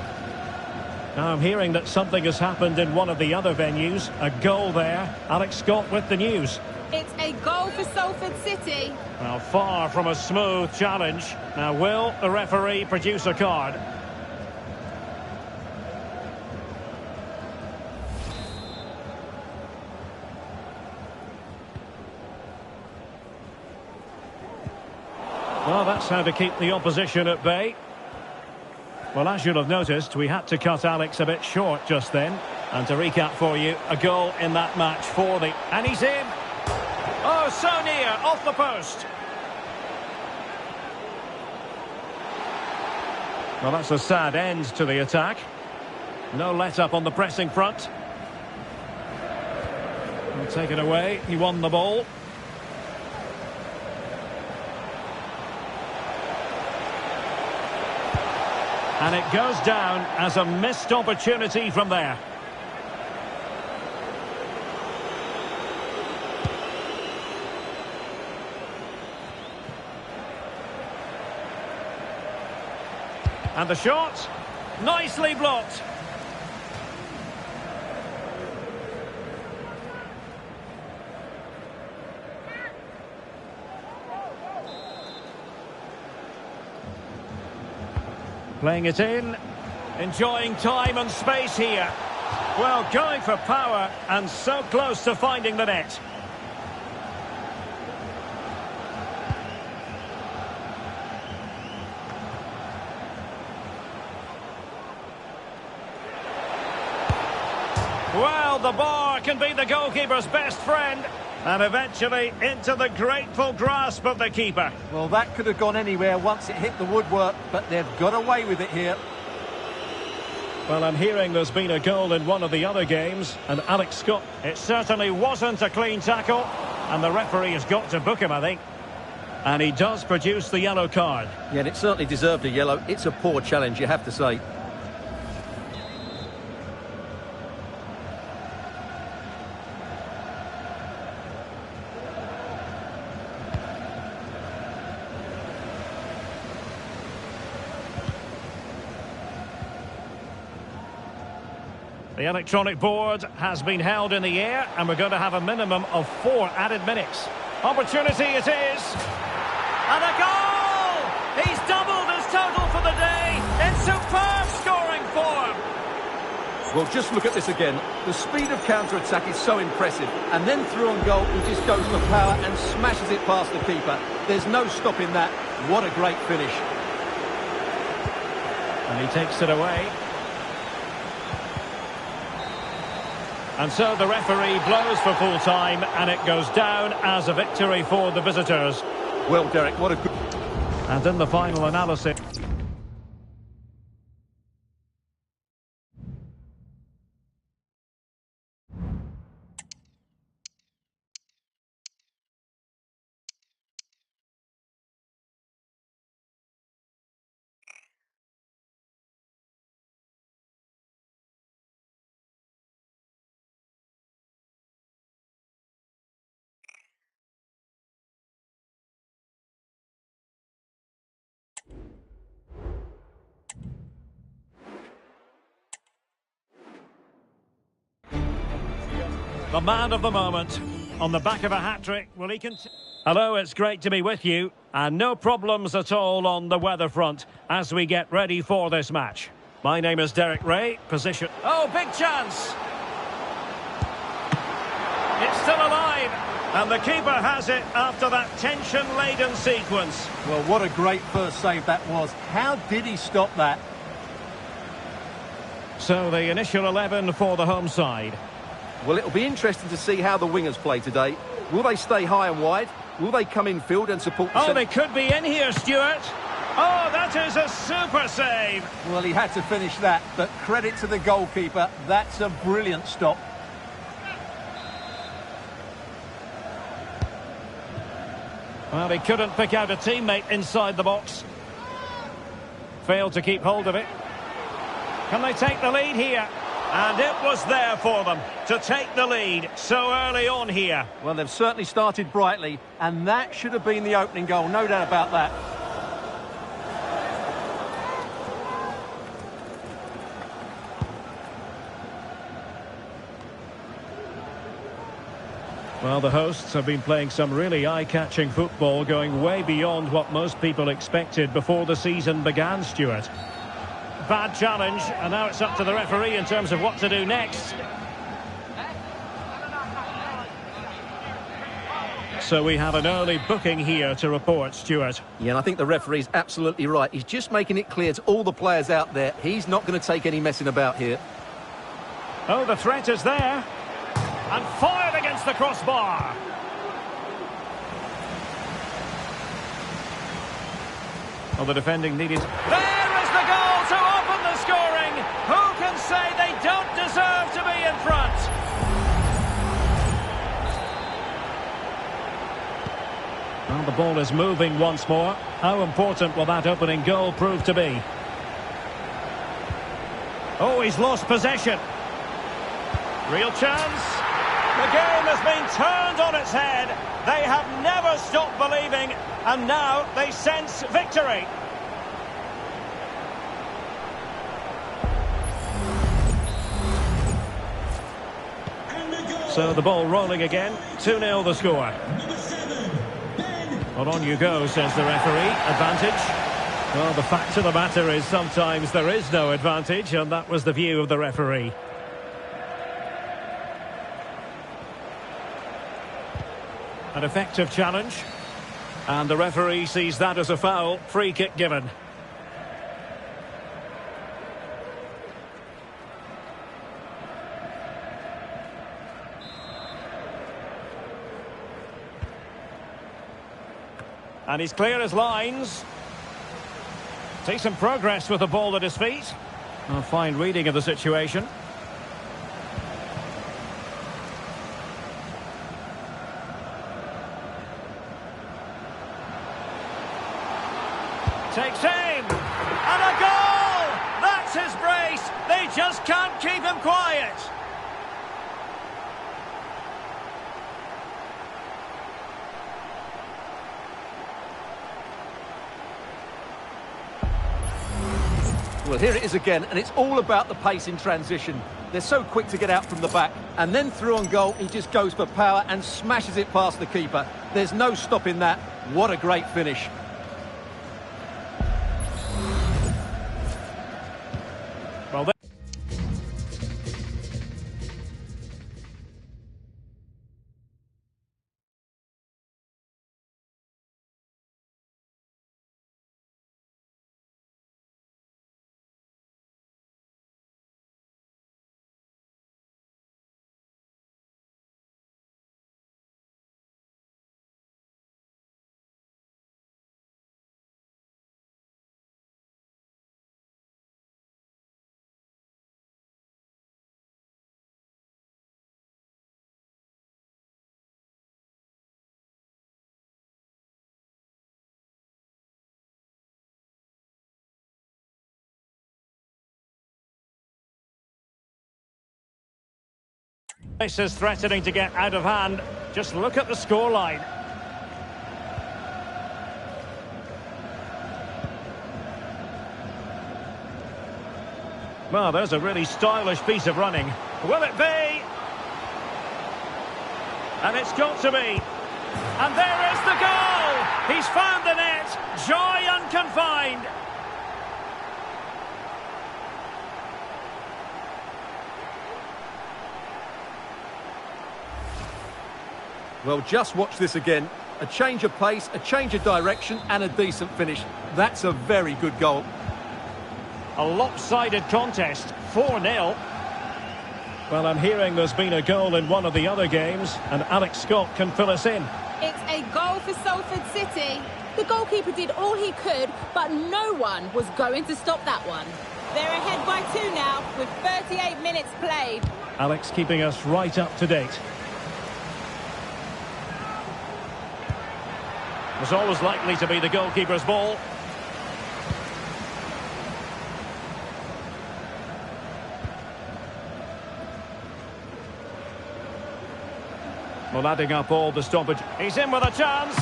Now I'm hearing that something has happened in one of the other venues. A goal there. Alex Scott with the news. It's a goal for Salford City. Well, far from a smooth challenge. Now, will the referee produce a card? Well, that's how to keep the opposition at bay. Well, as you'll have noticed, we had to cut Alex a bit short just then. And to recap for you, a goal in that match for the... And he's in! Oh, so near, off the post. Well, that's a sad end to the attack. No let-up on the pressing front. He'll take it away. He won the ball. And it goes down as a missed opportunity from there. And the shot, nicely blocked. Playing it in. Enjoying time and space here. Well, going for power and so close to finding the net. Well, the bar can be the goalkeeper's best friend. And eventually into the grateful grasp of the keeper. Well, that could have gone anywhere once it hit the woodwork, but they've got away with it here. Well, I'm hearing there's been a goal in one of the other games, and Alex Scott, it certainly wasn't a clean tackle, and the referee has got to book him, I think. And he does produce the yellow card. Yeah, and it certainly deserved a yellow. It's a poor challenge, you have to say. The electronic board has been held in the air, and we're going to have a minimum of 4 added minutes. Opportunity it is. And a goal! He's doubled his total for the day in superb scoring form. Well, just look at this again. The speed of counter-attack is so impressive. And then through on goal, he just goes for power and smashes it past the keeper. There's no stopping that. What a great finish. And he takes it away. And so the referee blows for full time, and it goes down as a victory for the visitors. Well, Derek, what a good... And in the final analysis... The man of the moment, on the back of a hat-trick, will he continue? Hello, it's great to be with you, and no problems at all on the weather front as we get ready for this match. My name is Derek Ray, position... Oh, big chance! It's still alive, and the keeper has it after that tension-laden sequence. Well, what a great first save that was. How did he stop that? So the initial 11 for the home side. Well, it'll be interesting to see how the wingers play today. Will they stay high and wide? Will they come in field and support the... Oh, they could be in here, Stuart. Oh, that is a super save. Well, he had to finish that, but credit to the goalkeeper. That's a brilliant stop. Well, he couldn't pick out a teammate inside the box. Failed to keep hold of it. Can they take the lead here? And it was there for them to take the lead so early on here. Well, they've certainly started brightly, and that should have been the opening goal, no doubt about that. Well, the hosts have been playing some really eye-catching football, going way beyond what most people expected before the season began, Stuart. Bad challenge, and now it's up to the referee in terms of what to do next. So we have an early booking here to report, Stuart. Yeah, and I think the referee's absolutely right. He's just making it clear to all the players out there, he's not going to take any messing about here. Oh, the threat is there. And fired against the crossbar. Well, the defending needed... There is the goal to open the scoring. Who can say they don't deserve to be in front? Well, the ball is moving once more. How important will that opening goal prove to be? Oh, he's lost possession. Real chance. The game has been turned on its head. They have never stopped believing, and now they sense victory. So the ball rolling again. 2-0 the score. Number 7, Ben. Well, on you go, says the referee. Advantage. Well, the fact of the matter is sometimes there is no advantage, and that was the view of the referee. An effective challenge. And the referee sees that as a foul. Free kick given. And he's clear as lines. Decent progress with the ball at his feet. A fine reading of the situation. Takes aim. And a goal! That's his brace. They just can't keep him quiet. Well, here it is again, and it's all about the pace in transition. They're so quick to get out from the back, and then through on goal, he just goes for power and smashes it past the keeper. There's no stopping that. What a great finish. Well, this is threatening to get out of hand. Just look at the scoreline. Well, there's a really stylish piece of running. Will it be? And it's got to be. And there is the goal! He's found the net. Joy unconfined. Well, just watch this again. A change of pace, a change of direction, and a decent finish. That's a very good goal. A lopsided contest, 4-0. Well, I'm hearing there's been a goal in one of the other games, and Alex Scott can fill us in. It's a goal for Salford City. The goalkeeper did all he could, but no one was going to stop that one. They're ahead by 2 now, with 38 minutes played. Alex keeping us right up to date. Was always likely to be the goalkeeper's ball. Well, adding up all the stoppage. He's in with a chance.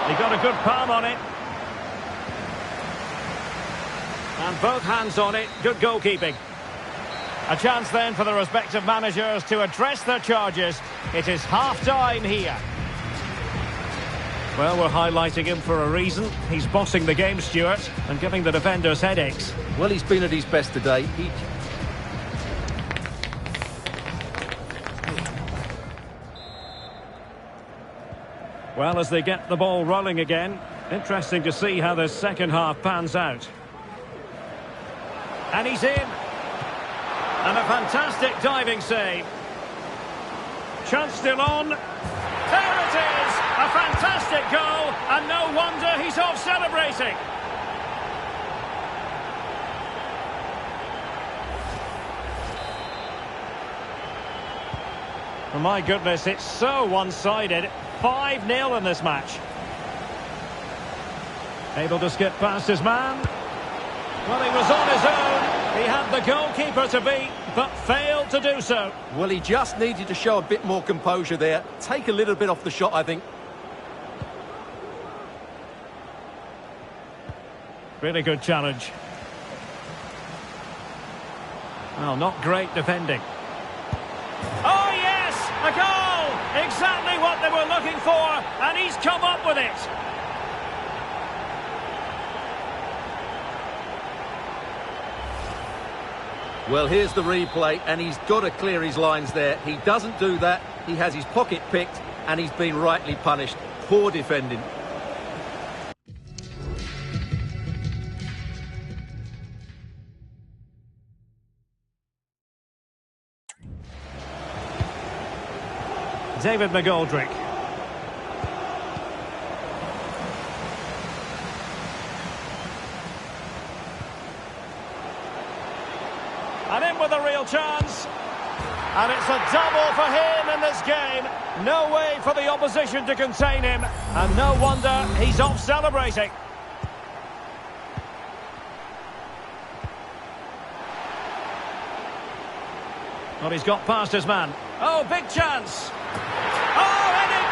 He got a good palm on it. And both hands on it. Good goalkeeping. A chance then for the respective managers to address their charges. It is half-time here. Well, we're highlighting him for a reason. He's bossing the game, Stuart, and giving the defenders headaches. Well, he's been at his best today. Well, as they get the ball rolling again, interesting to see how the second half pans out. And he's in. And a fantastic diving save. Chance still on. There it is! A fantastic goal, and no wonder he's off celebrating. Oh my goodness, it's so one-sided. 5-0 in this match. Able to skip past his man. Well, he was on his own. He had the goalkeeper to beat, but failed to do so. Well, he just needed to show a bit more composure there. Take a little bit off the shot, I think. Really good challenge. Well, not great defending. Oh, yes! A goal! Exactly what they were looking for, and he's come up with it. Well, here's the replay, and he's got to clear his lines there. He doesn't do that. He has his pocket picked, and he's been rightly punished. Poor defending. David McGoldrick. And in with a real chance. And it's a double for him in this game. No way for the opposition to contain him. And no wonder he's off celebrating. Well, he's got past his man. Oh, big chance. Oh, and it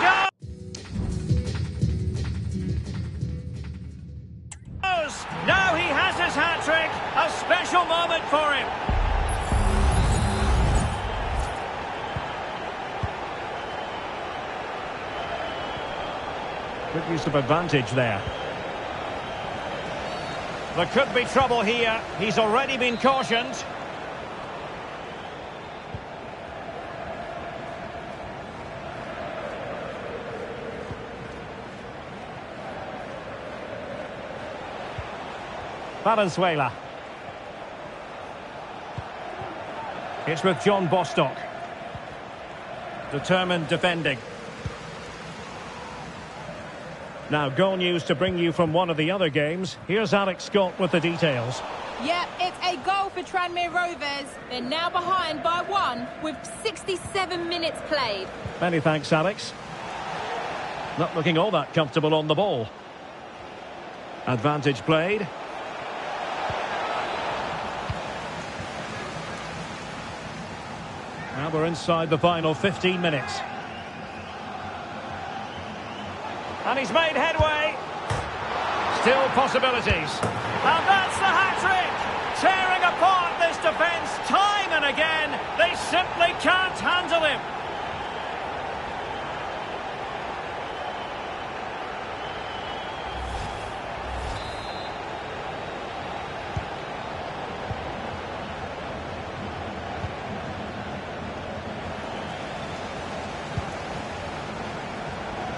goes! Now he has his hat-trick. A special moment for him. Good use of advantage there. There could be trouble here. He's already been cautioned. Valenzuela. It's with John Bostock. Determined defending. Now, goal news to bring you from one of the other games. Here's Alex Scott with the details. Yep, it's a goal for Tranmere Rovers. They're now behind by 1 with 67 minutes played. Many thanks, Alex. Not looking all that comfortable on the ball. Advantage played. Now we're inside the final 15 minutes. And he's made headway. Still possibilities. And that's the hat-trick! Tearing apart this defence time and again. They simply can't handle him.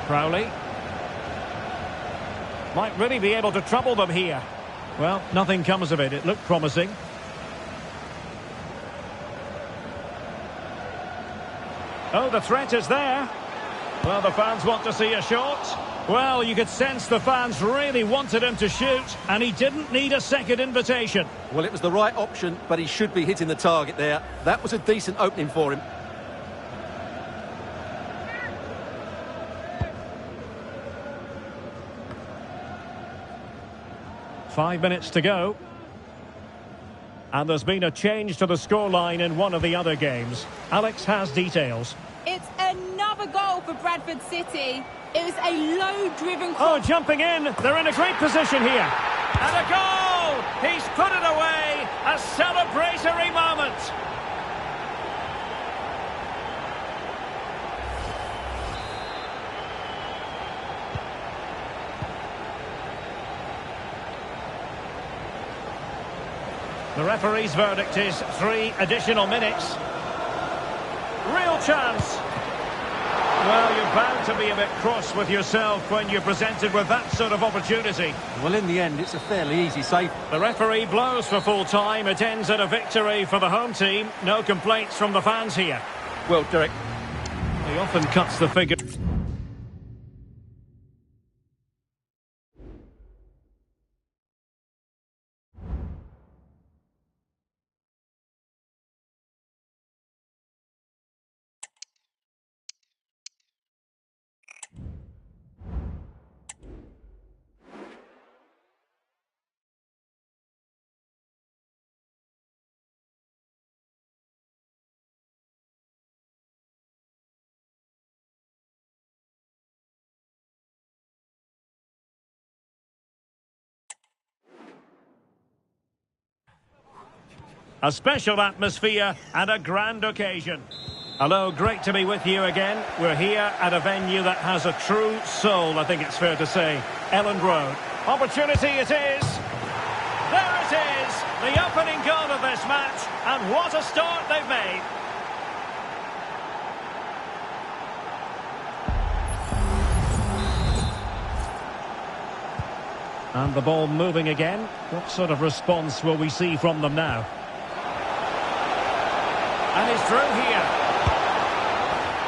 Crowley. Might really be able to trouble them here. Well, nothing comes of it. It looked promising. Oh, the threat is there. Well, the fans want to see a shot. Well, you could sense the fans really wanted him to shoot, and he didn't need a second invitation. Well, it was the right option, but he should be hitting the target there. That was a decent opening for him. Five minutes to go. And there's been a change to the scoreline in one of the other games. Alex has details. It's another goal for Bradford City. It was a low-driven... Oh, jumping in. They're in a great position here. And a goal! He's put it away. A celebratory moment. The referee's verdict is 3 additional minutes. Real chance. Well, you're bound to be a bit cross with yourself when you're presented with that sort of opportunity. Well, in the end, it's a fairly easy save. The referee blows for full time. It ends at a victory for the home team. No complaints from the fans here. Well, Derek, He often cuts the figure. A special atmosphere and a grand occasion. Hello, great to be with you again. We're here at a venue that has a true soul, I think it's fair to say. Elland Road. Opportunity it is. There it is. the opening goal of this match, and what a start they've made. And the ball moving again. What sort of response will we see from them now? And he's through here.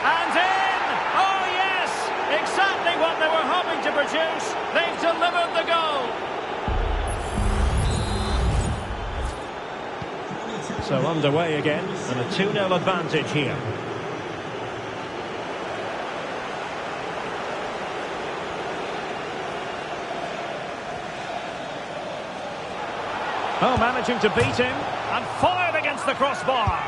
And in! Oh yes! Exactly what they were hoping to produce. They've delivered the goal. So underway again, and a 2-0 advantage here. Oh, managing to beat him, and fired against the crossbar.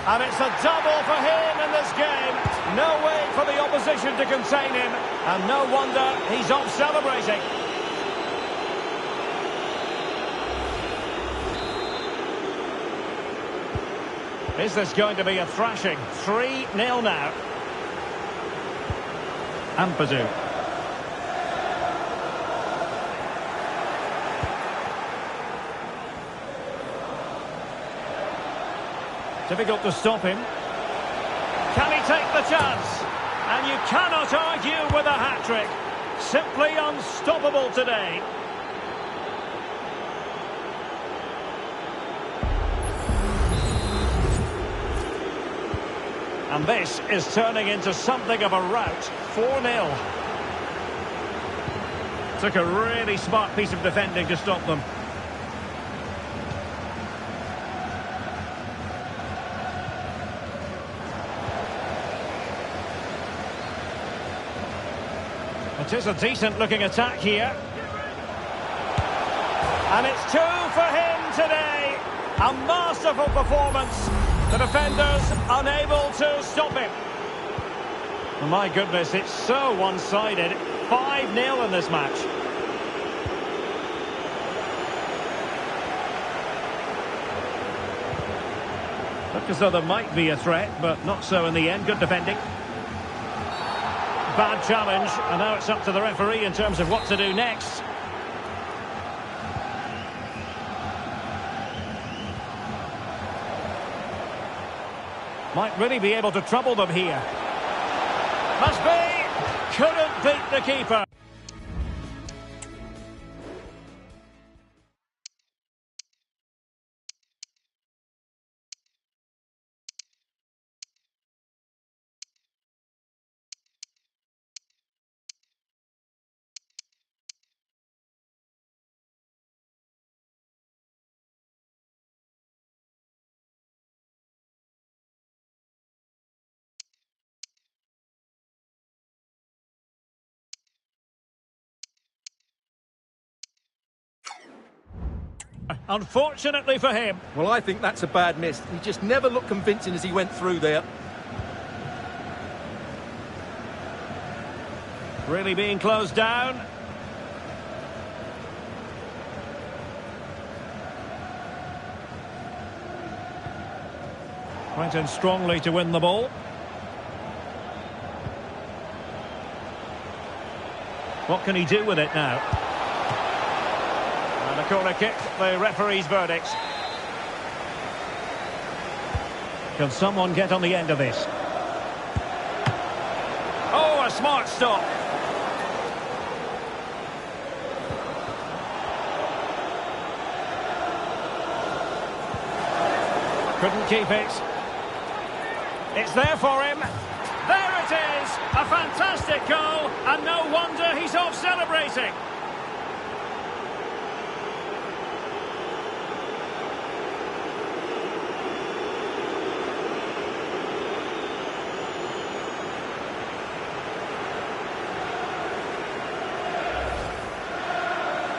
And it's a double for him in this game. No way for the opposition to contain him, and no wonder he's off celebrating. Is this going to be a thrashing? 3-0 now. Ampadu. Difficult to stop him. Can he take the chance? And you cannot argue with a hat-trick. Simply unstoppable today. And this is turning into something of a rout. 4-0. Took a really smart piece of defending to stop them. It is a decent-looking attack here. And it's 2 for him today. A masterful performance. The defenders unable to stop him. Oh, my goodness, it's so one-sided. 5-0 in this match. Looked as though there might be a threat, but not so in the end. Good defending. Bad challenge, and now it's up to the referee in terms of what to do next. Might really be able to trouble them here. Must be! Couldn't beat the keeper. Unfortunately for him. Well, I think that's a bad miss. He just never looked convincing as he went through there. Really being closed down. Went in strongly to win the ball. What can he do with it now? And a corner kick, the referee's verdict. Can someone get on the end of this? Oh, a smart stop. Couldn't keep it. It's there for him. There it is! A fantastic goal, and no wonder he's off celebrating.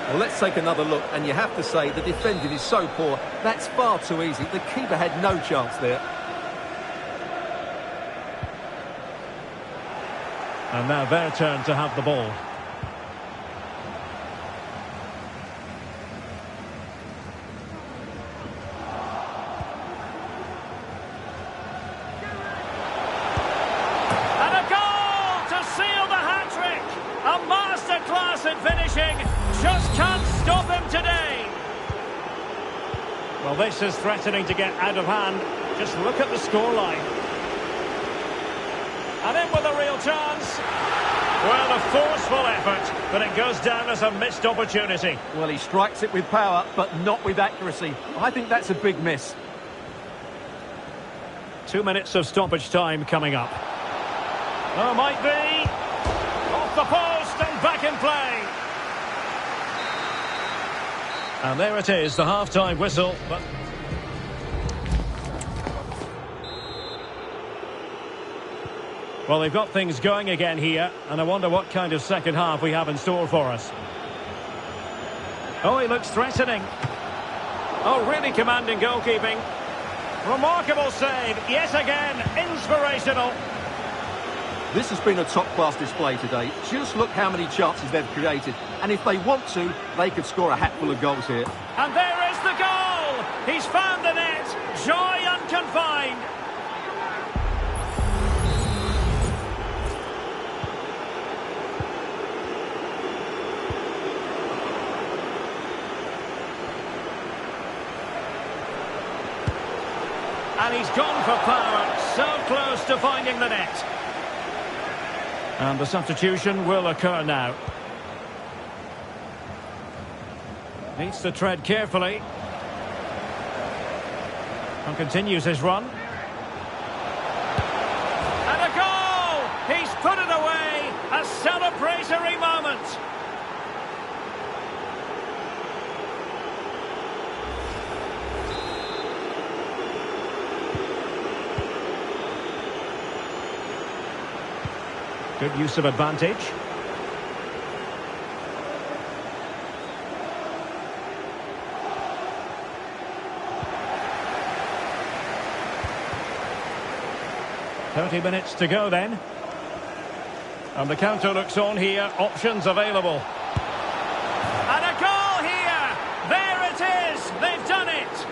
Well, let's take another look, and you have to say the defending is so poor. That's far too easy. The keeper had no chance there. And now their turn to have the ball. And a goal to seal the hat-trick! A masterclass in finishing. Just can't stop him today. Well, this is threatening to get out of hand. Just look at the scoreline. And in with a real chance. Well, a forceful effort, but it goes down as a missed opportunity. Well, he strikes it with power, but not with accuracy. I think that's a big miss. 2 minutes of stoppage time coming up. Oh, might be. Off the post and back in play. And there it is, the half-time whistle. But well, they've got things going again here, and I wonder what kind of second half we have in store for us. Oh, he looks threatening. Oh, really commanding goalkeeping. Remarkable save, yet again, inspirational. This has been a top-class display today. Just look how many chances they've created. And if they want to, they could score a hatful of goals here. And there is the goal! He's found the net! Joy unconfined! And he's gone for power, so close to finding the net. And the substitution will occur now. Needs to tread carefully. And continues his run. And a goal! He's put it away! A celebratory moment! Good use of advantage. "30 minutes to go then. And the counter looks on here. Options available. And a goal here! There it is! They've done it!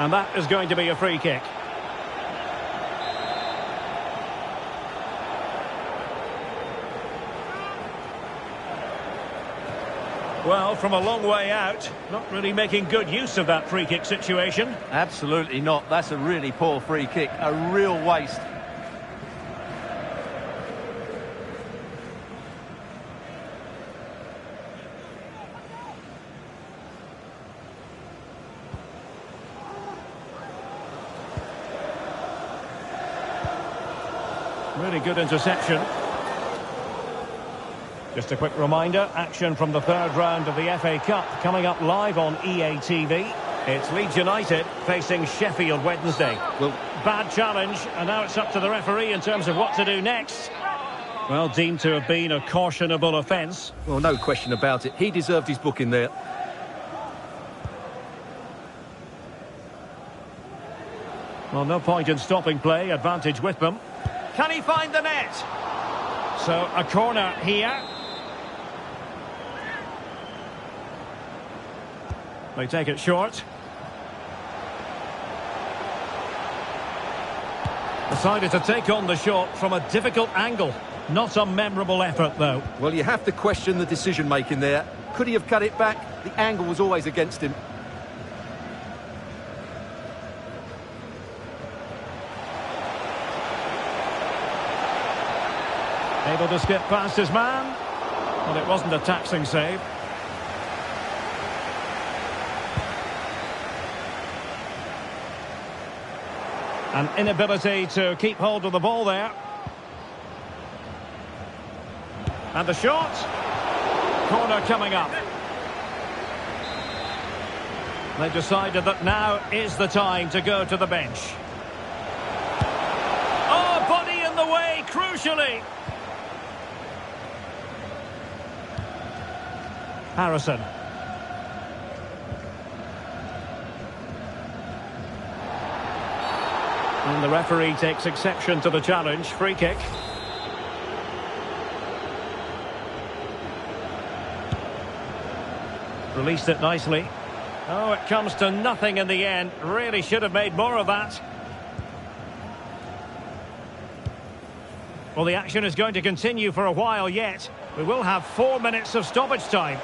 And that is going to be a free kick. Well, from a long way out, not really making good use of that free kick situation. Absolutely not. That's a really poor free kick. A real waste. Really good interception. Just a quick reminder, action from the third round of the FA Cup coming up live on EA TV. It's Leeds United facing Sheffield Wednesday. Well, bad challenge, and now it's up to the referee in terms of what to do next. Well, deemed to have been a cautionable offence. Well, no question about it. He deserved his booking there. Well, no point in stopping play, advantage with them. Can he find the net? So, a corner here. They take it short. Decided to take on the shot from a difficult angle. Not a memorable effort, though. Well, you have to question the decision-making there. Could he have cut it back? The angle was always against him. Able to skip past his man. Well, it wasn't a taxing save. An inability to keep hold of the ball there. And the shot. Corner coming up. They've decided that now is the time to go to the bench. Oh, body in the way, crucially. Harrison. And the referee takes exception to the challenge. Free kick. Released it nicely. Oh, it comes to nothing in the end. Really should have made more of that. Well, the action is going to continue for a while yet. We will have 4 minutes of stoppage time.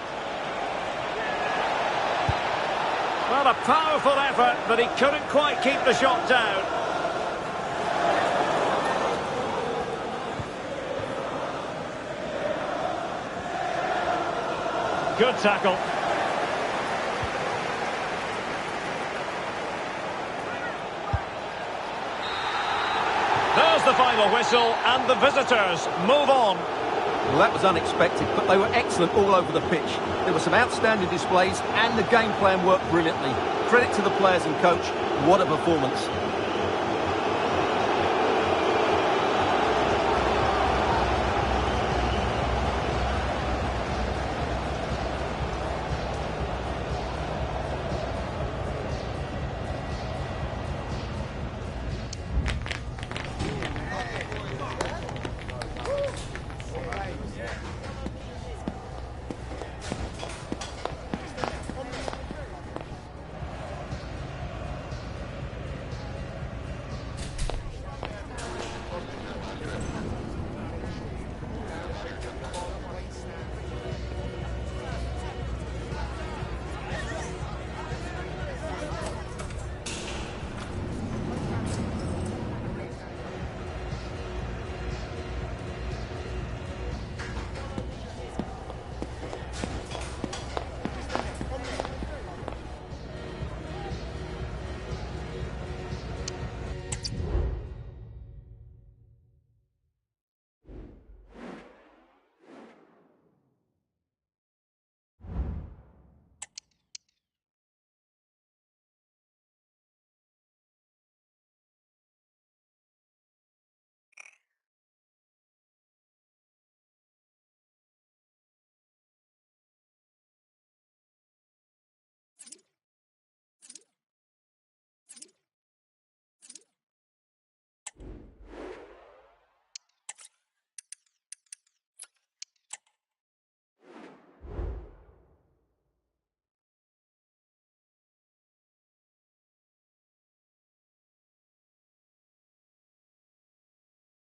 Well, a powerful effort, but he couldn't quite keep the shot down. Good tackle. There's the final whistle, and the visitors move on. Well, that was unexpected, but they were excellent all over the pitch. There were some outstanding displays, and the game plan worked brilliantly. Credit to the players and coach. What a performance.